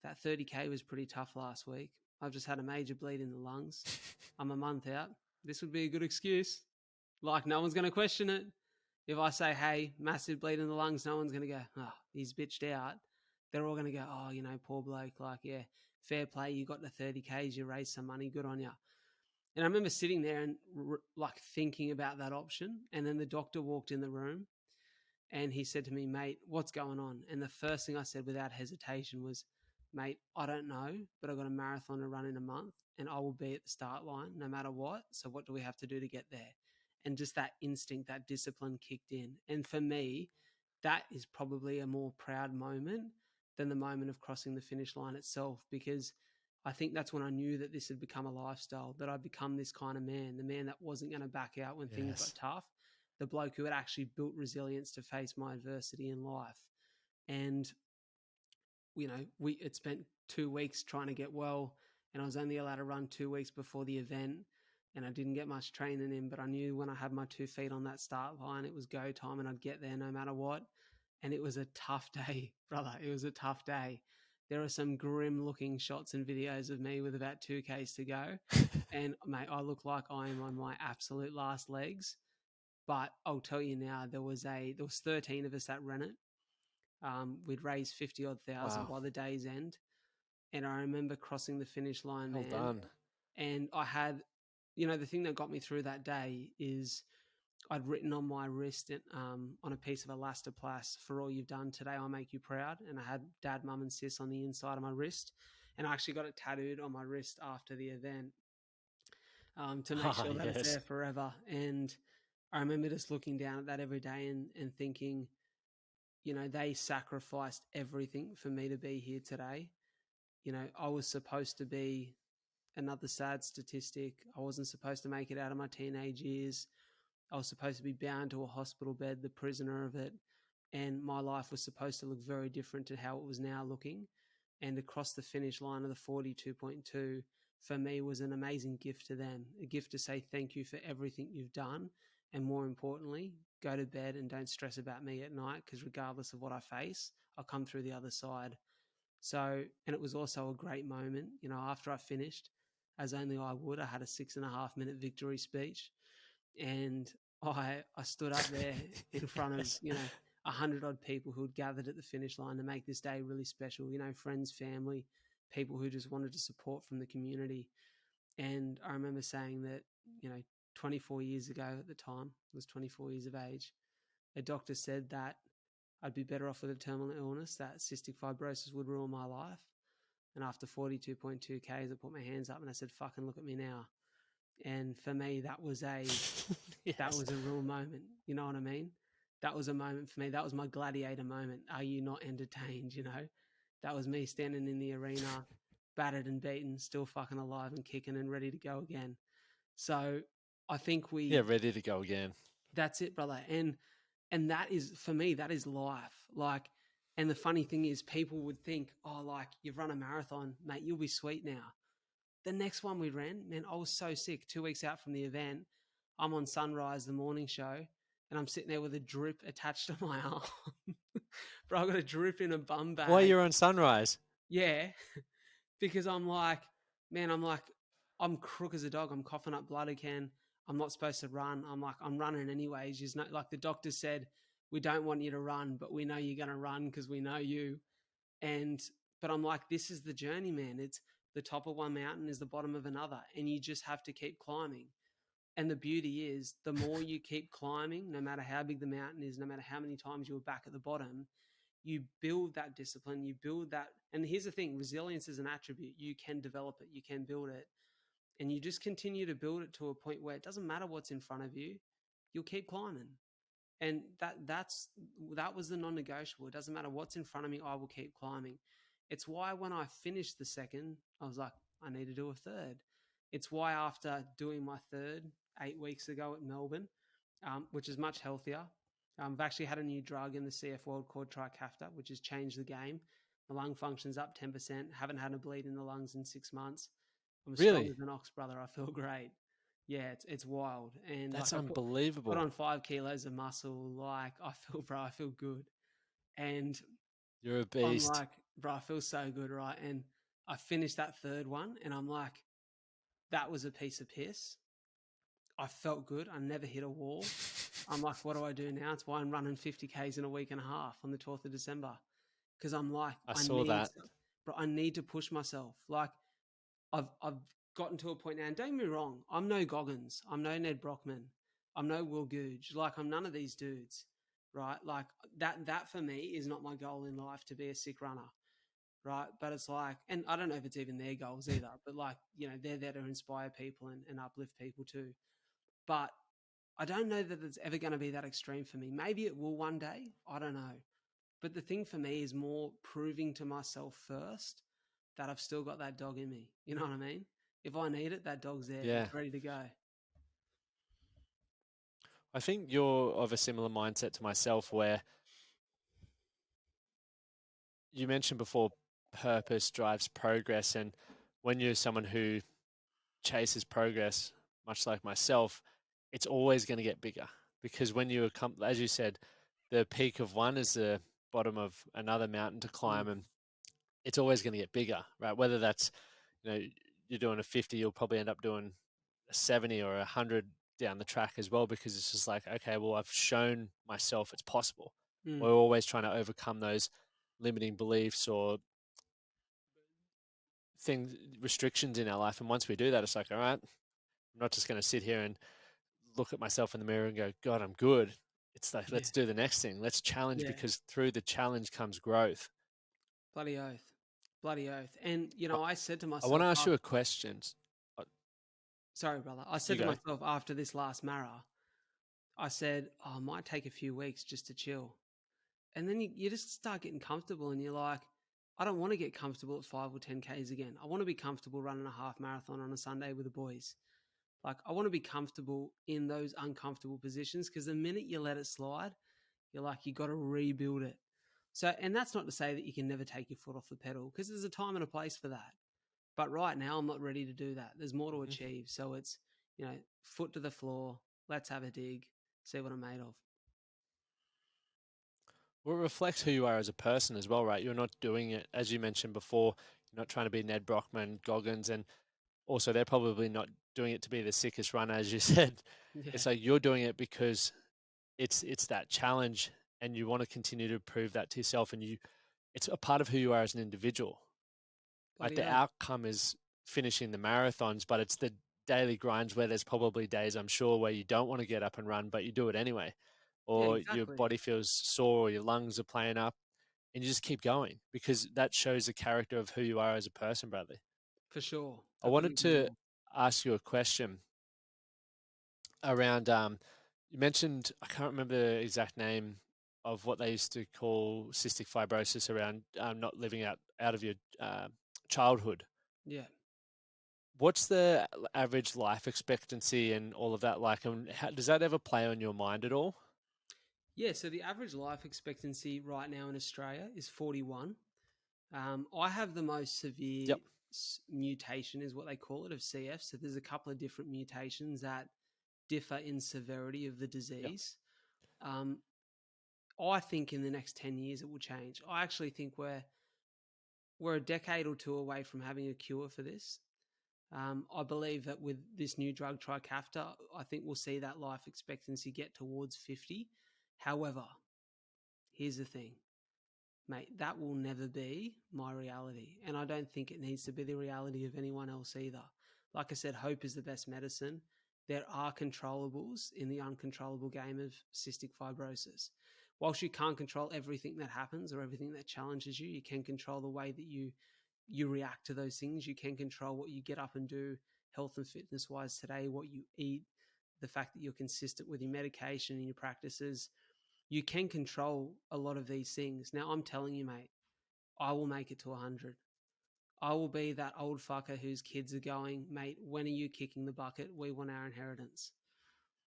Speaker 2: that 30K was pretty tough last week. I've just had a major bleed in the lungs. I'm a month out. This would be a good excuse. Like, no one's going to question it. If I say, hey, massive bleed in the lungs, no one's going to go, oh, he's bitched out. They're all going to go, oh, poor bloke. Like, yeah, fair play. You got the 30Ks, you raised some money. Good on you. And I remember sitting there and like thinking about that option. And then the doctor walked in the room and he said to me, mate, what's going on? And the first thing I said without hesitation was, mate, I don't know, but I've got a marathon to run in a month and I will be at the start line no matter what. So what do we have to do to get there? And just that instinct, that discipline kicked in. And for me, that is probably a more proud moment than the moment of crossing the finish line itself, because I think that's when I knew that this had become a lifestyle, that I'd become this kind of man, the man that wasn't going to back out when things got tough, the bloke who had actually built resilience to face my adversity in life. And, it spent 2 weeks trying to get well, and I was only allowed to run 2 weeks before the event, and I didn't get much training in, but I knew when I had my 2 feet on that start line, it was go time and I'd get there no matter what. And it was a tough day, brother. It was a tough day. There are some grim looking shots and videos of me with about 2Ks to go. And mate, I look like I am on my absolute last legs. But I'll tell you now, there was 13 of us that ran it. We'd raised 50 odd thousand by the day's end. And I remember crossing the finish line, man.
Speaker 1: Well done.
Speaker 2: And I had, the thing that got me through that day is I'd written on my wrist on a piece of elastoplast, for all you've done today, I'll make you proud. And I had dad, mum and sis on the inside of my wrist. And I actually got it tattooed on my wrist after the event to make sure that it's there forever. And I remember just looking down at that every day and thinking, they sacrificed everything for me to be here today. I was supposed to be another sad statistic. I wasn't supposed to make it out of my teenage years. I was supposed to be bound to a hospital bed, the prisoner of it. And my life was supposed to look very different to how it was now looking. And across the finish line of the 42.2, for me, was an amazing gift to them, a gift to say thank you for everything you've done. And more importantly, go to bed and don't stress about me at night, because regardless of what I face, I'll come through the other side. So, and it was also a great moment, after I finished, as only I would, I had a 6.5 minute victory speech. And I stood up there in front of, 100 odd people who had gathered at the finish line to make this day really special, friends, family, people who just wanted to support from the community. And I remember saying that, 24 years ago at the time, I was 24 years of age, a doctor said that I'd be better off with a terminal illness, that cystic fibrosis would ruin my life. And after 42.2 Ks, I put my hands up and I said, fucking look at me now. And for me, that was a
Speaker 1: Yes.
Speaker 2: real moment. You know what I mean? That was a moment for me. That was my gladiator moment. Are you not entertained? You know, that was me standing in the arena, battered and beaten, still fucking alive and kicking and ready to go again. So I think
Speaker 1: Yeah, ready to go again.
Speaker 2: that's it, brother. And that is, for me, that is life. Like, and the funny thing is, people would think, oh, like, you've run a marathon, mate, you'll be sweet now. The next one we ran, man, I was so sick. 2 weeks out from the event, I'm on Sunrise, the morning show, and I'm sitting there with a drip attached to my arm. Bro, I got a drip in a bum bag.
Speaker 1: Why you're on Sunrise?
Speaker 2: Yeah, because I'm like, man, I'm crook as a dog. I'm coughing up blood again. I'm not supposed to run. I'm like, I'm running anyways. You know, like the doctor said, we don't want you to run, but we know you're going to run because we know you. But I'm like, this is the journey, man. It's the top of one mountain is the bottom of another, and you just have to keep climbing. And the beauty is, the more you keep climbing, no matter how big the mountain is, no matter how many times you were back at the bottom, you build that discipline, you build that. And here's the thing, resilience is an attribute. You can develop it, you can build it. And you just continue to build it to a point where it doesn't matter what's in front of you, you'll keep climbing. And that was the non-negotiable. It doesn't matter what's in front of me, I will keep climbing. It's why when I finished the second, I was like, I need to do a third. It's why after doing my third 8 weeks ago at Melbourne, which is much healthier, I've actually had a new drug in the CF world called Trikafta, which has changed the game. My lung function's up 10%. Haven't had a bleed in the lungs in 6 months. I'm as strong
Speaker 1: Really?
Speaker 2: as an ox, brother. I feel great. Yeah, it's wild. And
Speaker 1: That's
Speaker 2: like put
Speaker 1: unbelievable.
Speaker 2: on 5 kilos of muscle. Like I feel good. And
Speaker 1: You're a
Speaker 2: I'm
Speaker 1: beast.
Speaker 2: like, bro, I feel so good, right? And I finished that third one and I'm like, that was a piece of piss. I felt good. I never hit a wall. I'm like, what do I do now? It's why I'm running 50 Ks in a week and a half on the 12th of December. Because I'm like,
Speaker 1: I saw that.
Speaker 2: I need to push myself. Like I've gotten to a point now, and don't get me wrong, I'm no Goggins. I'm no Ned Brockman. I'm no Will Googe. Like I'm none of these dudes, right? Like that for me is not my goal in life, to be a sick runner, right? But it's like, and I don't know if it's even their goals either, but like, you know, they're there to inspire people and uplift people too. But I don't know that it's ever going to be that extreme for me. Maybe it will one day. I don't know. But the thing for me is more proving to myself first that I've still got that dog in me. You know what I mean? If I need it, that dog's there.
Speaker 1: Yeah.
Speaker 2: It's ready to go.
Speaker 1: I think you're of a similar mindset to myself, where you mentioned before purpose drives progress. And when you're someone who chases progress, much like myself, it's always going to get bigger, because when you come, as you said, the peak of one is the bottom of another mountain to climb, and it's always going to get bigger, right? Whether that's, you're doing a 50, you'll probably end up doing a 70 or 100 down the track as well, because it's just like, okay, well, I've shown myself it's possible. We're always trying to overcome those limiting beliefs or things, restrictions in our life. And once we do that, it's like, all right, I'm not just going to sit here and look at myself in the mirror and go, God, I'm good. It's like, let's do the next thing. Let's challenge, because through the challenge comes growth.
Speaker 2: Bloody oath. Bloody oath. And, I said to
Speaker 1: I
Speaker 2: myself,
Speaker 1: want to ask you a question.
Speaker 2: Sorry, brother. I said to myself after this last Mara, I said, I might take a few weeks just to chill. And then you just start getting comfortable and you're like, I don't want to get comfortable at 5 or 10 Ks again. I want to be comfortable running a half marathon on a Sunday with the boys. Like, I want to be comfortable in those uncomfortable positions, because the minute you let it slide, you're like, you got to rebuild it. So, and that's not to say that you can never take your foot off the pedal, because there's a time and a place for that. But right now, I'm not ready to do that. There's more to achieve. So it's, foot to the floor. Let's have a dig, see what I'm made of.
Speaker 1: Well, it reflects who you are as a person as well, right? You're not doing it, as you mentioned before, you're not trying to be Ned Brockman, Goggins, and also they're probably not doing it to be the sickest runner, as you said.
Speaker 2: Yeah.
Speaker 1: It's like you're doing it because it's that challenge, and you want to continue to prove that to yourself, and it's a part of who you are as an individual. Like the outcome is finishing the marathons, but it's the daily grinds where there's probably days, I'm sure, where you don't want to get up and run, but you do it anyway. Or your body feels sore, or your lungs are playing up, and you just keep going, because that shows the character of who you are as a person, Bradley.
Speaker 2: For sure.
Speaker 1: I wanted to ask you a question. around. You mentioned, I can't remember the exact name of what they used to call cystic fibrosis around not living out of your childhood.
Speaker 2: Yeah.
Speaker 1: What's the average life expectancy and all of that like? And how, does that ever play on your mind at all?
Speaker 2: Yeah, so the average life expectancy right now in Australia is 41. I have the most severe
Speaker 1: Yep.
Speaker 2: mutation, is what they call it, of CF. So there's a couple of different mutations that differ in severity of the
Speaker 1: Yep.
Speaker 2: disease. Um, I think in the next 10 years it will change. I actually think we're a decade or two away from having a cure for this. I believe that with this new drug Trikafta, I think we'll see that life expectancy get towards 50. However, here's the thing, mate, that will never be my reality. And I don't think it needs to be the reality of anyone else either. Like I said, hope is the best medicine. There are controllables in the uncontrollable game of cystic fibrosis. Whilst you can't control everything that happens or everything that challenges you, you can control the way that you react to those things. You can control what you get up and do health and fitness wise today, what you eat, the fact that you're consistent with your medication and your practices. You can control a lot of these things. Now, I'm telling you, mate, I will make it to 100. I will be that old fucker whose kids are going, mate, when are you kicking the bucket? We want our inheritance.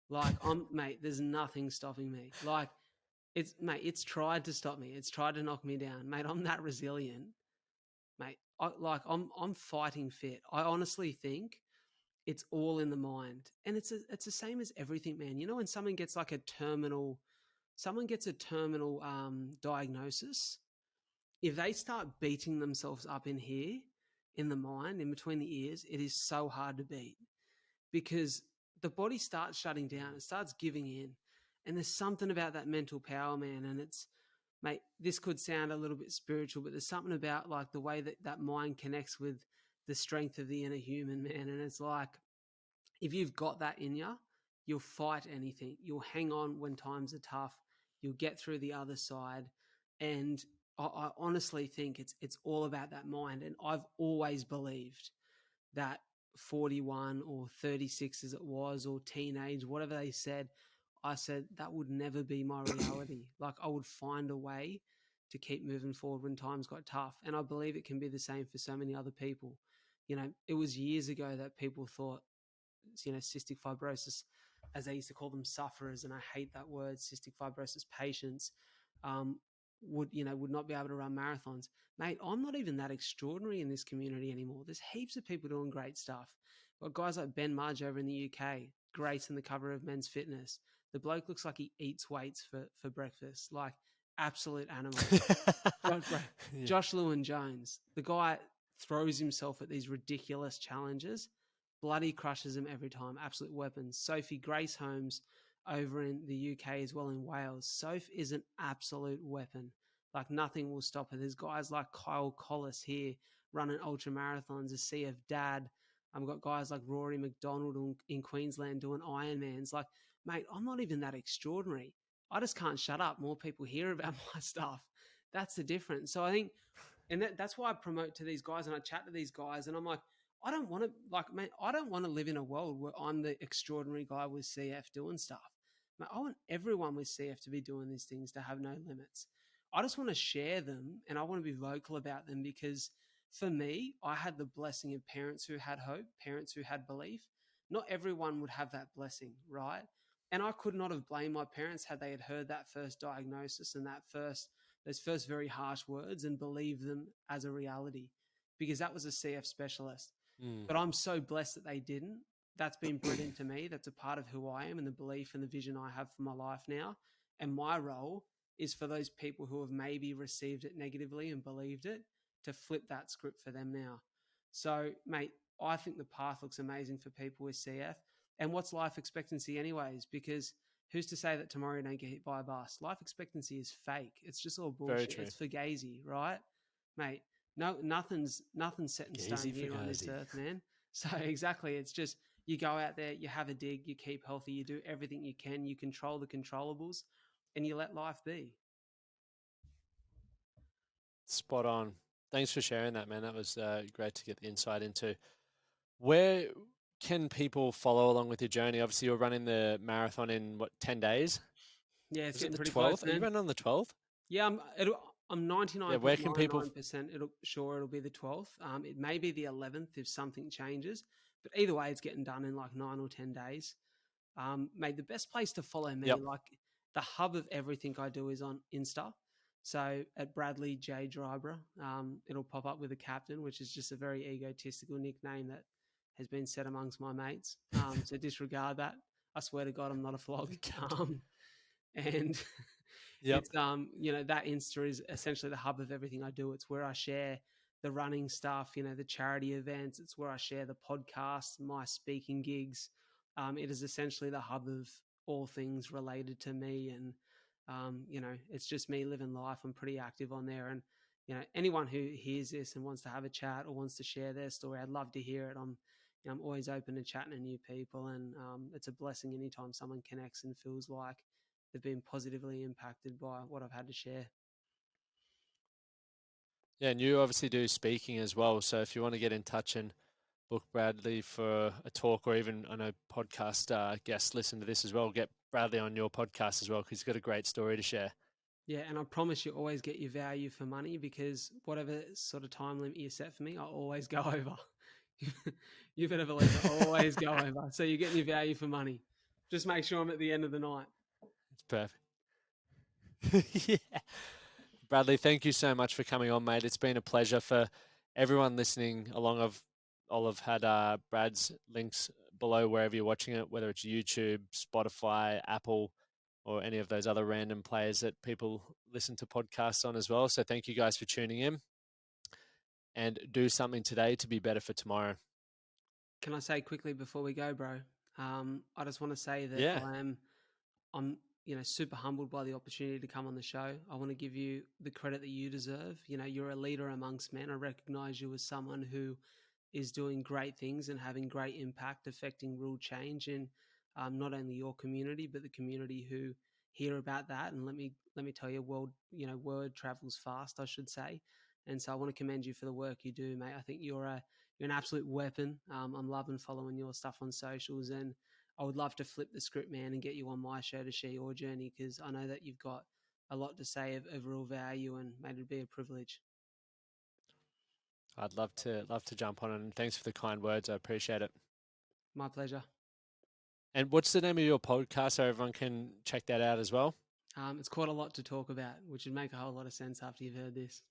Speaker 2: Like, mate, there's nothing stopping me. Like, it's tried to stop me. It's tried to knock me down. Mate, I'm that resilient. Mate, I'm fighting fit. I honestly think it's all in the mind. And it's the same as everything, man. You know, when someone gets like a terminal diagnosis, if they start beating themselves up in here, in the mind, in between the ears, it is so hard to beat because the body starts shutting down, it starts giving in. And there's something about that mental power, man. And it's, mate, this could sound a little bit spiritual, but there's something about like the way that mind connects with the strength of the inner human, man. And it's like, if you've got that in you, you'll fight anything. You'll hang on when times are tough. You'll get through the other side. And I honestly think it's all about that mind. And I've always believed that 41 or 36 as it was, or teenage, whatever they said, I said that would never be my reality. Like, I would find a way to keep moving forward when times got tough. And I believe it can be the same for so many other people. You know, it was years ago that people thought, you know, cystic fibrosis, as they used to call them, sufferers, and I hate that word, cystic fibrosis patients, would not be able to run marathons. Mate, I'm not even that extraordinary in this community anymore. There's heaps of people doing great stuff. Got guys like Ben Mudge over in the UK, gracing the cover of Men's Fitness. The bloke looks like he eats weights for breakfast, like absolute animal.
Speaker 1: Yeah.
Speaker 2: Josh Lewin Jones, the guy throws himself at these ridiculous challenges, bloody crushes them every time, absolute weapons. Sophie Grace Holmes over in the UK as well, in Wales. Soph is an absolute weapon. Like, nothing will stop her. There's guys like Kyle Collis here running ultra marathons, a CF dad. I've got guys like Rory McDonald in Queensland doing Ironmans. Like, mate, I'm not even that extraordinary. I just can't shut up. More people hear about my stuff. That's the difference. So I think, and that's why I promote to these guys and I chat to these guys, and I'm like, I don't want to, like, man, I don't want to live in a world where I'm the extraordinary guy with CF doing stuff. Man, I want everyone with CF to be doing these things, to have no limits. I just want to share them and I want to be vocal about them, because for me, I had the blessing of parents who had hope, parents who had belief. Not everyone would have that blessing, right? And I could not have blamed my parents had they had heard that first diagnosis and those first very harsh words and believed them as a reality, because that was a CF specialist.
Speaker 1: Mm.
Speaker 2: But I'm so blessed that they didn't. That's been brilliant to me. That's a part of who I am and the belief and the vision I have for my life now. And my role is for those people who have maybe received it negatively and believed it, to flip that script for them now. So, mate, I think the path looks amazing for people with CF. And what's life expectancy anyways? Because who's to say that tomorrow you don't get hit by a bus? Life expectancy is fake. It's just all
Speaker 1: Very
Speaker 2: bullshit.
Speaker 1: true.
Speaker 2: It's fugazi, right? Mate, no, nothing's set in stone
Speaker 1: Gazy
Speaker 2: here on this
Speaker 1: fugazi.
Speaker 2: earth, man. So exactly, it's just, you go out there, you have a dig, you keep healthy, you do everything you can, you control the controllables, and you let life be.
Speaker 1: Spot on. Thanks for sharing that, man. That was great to get the insight into. Where can people follow along with your journey? Obviously, you're running the marathon in 10 days?
Speaker 2: Yeah, it's
Speaker 1: Is it
Speaker 2: getting
Speaker 1: the
Speaker 2: pretty close,
Speaker 1: 12th? Are you
Speaker 2: man.
Speaker 1: running on the 12th?
Speaker 2: Yeah, I'm
Speaker 1: Yeah, where can people
Speaker 2: 99.99% it'll be the 12th. It may be the 11th if something changes, but either way, it's getting done in like 9 or 10 days. Mate, the best place to follow me,
Speaker 1: Yep.
Speaker 2: like the hub of everything I do is on Insta. So at Bradley J Dryburgh, it'll pop up with a captain, which is just a very egotistical nickname that has been said amongst my mates. So disregard that. I swear to God, I'm not a flog. And
Speaker 1: Yep.
Speaker 2: it's that Insta is essentially the hub of everything I do. It's where I share the running stuff, the charity events. It's where I share the podcast, my speaking gigs. It is essentially the hub of all things related to me, and it's just me living life. I'm pretty active on there, and anyone who hears this and wants to have a chat or wants to share their story, I'd love to hear it. I'm always open to chatting to new people, and it's a blessing anytime someone connects and feels like they've been positively impacted by what I've had to share.
Speaker 1: Yeah, and you obviously do speaking as well. So if you want to get in touch and book Bradley for a talk, or even I know podcast guests listen to this as well, get Bradley on your podcast as well, because he's got a great story to share.
Speaker 2: Yeah, and I promise you always get your value for money, because whatever sort of time limit you set for me, I always go over. You better believe it, I always go over. So you're getting your value for money. Just make sure I'm at the end of the night.
Speaker 1: It's perfect. Yeah. Bradley, thank you so much for coming on, mate. It's been a pleasure. For everyone listening along. I'll have had Brad's links below wherever you're watching it, whether it's YouTube, Spotify, Apple, or any of those other random players that people listen to podcasts on as well. So thank you guys for tuning in, and do something today to be better for tomorrow.
Speaker 2: Can I say quickly before we go, bro? I just want to say that
Speaker 1: Yeah.
Speaker 2: I'm super humbled by the opportunity to come on the show. I want to give you the credit that you deserve. You're a leader amongst men. I recognize you as someone who is doing great things and having great impact, affecting real change in not only your community but the community who hear about that. And let me tell you, word travels fast, I should say. And so I want to commend you for the work you do, mate. I think you're an absolute weapon. I'm loving following your stuff on socials, and I would love to flip the script, man, and get you on my show to share your journey, because I know that you've got a lot to say of real value, and mate, it'd be a privilege.
Speaker 1: I'd love to jump on it, and thanks for the kind words. I appreciate it.
Speaker 2: My pleasure.
Speaker 1: And what's the name of your podcast so everyone can check that out as well?
Speaker 2: It's quite a lot to talk about, which would make a whole lot of sense after you've heard this.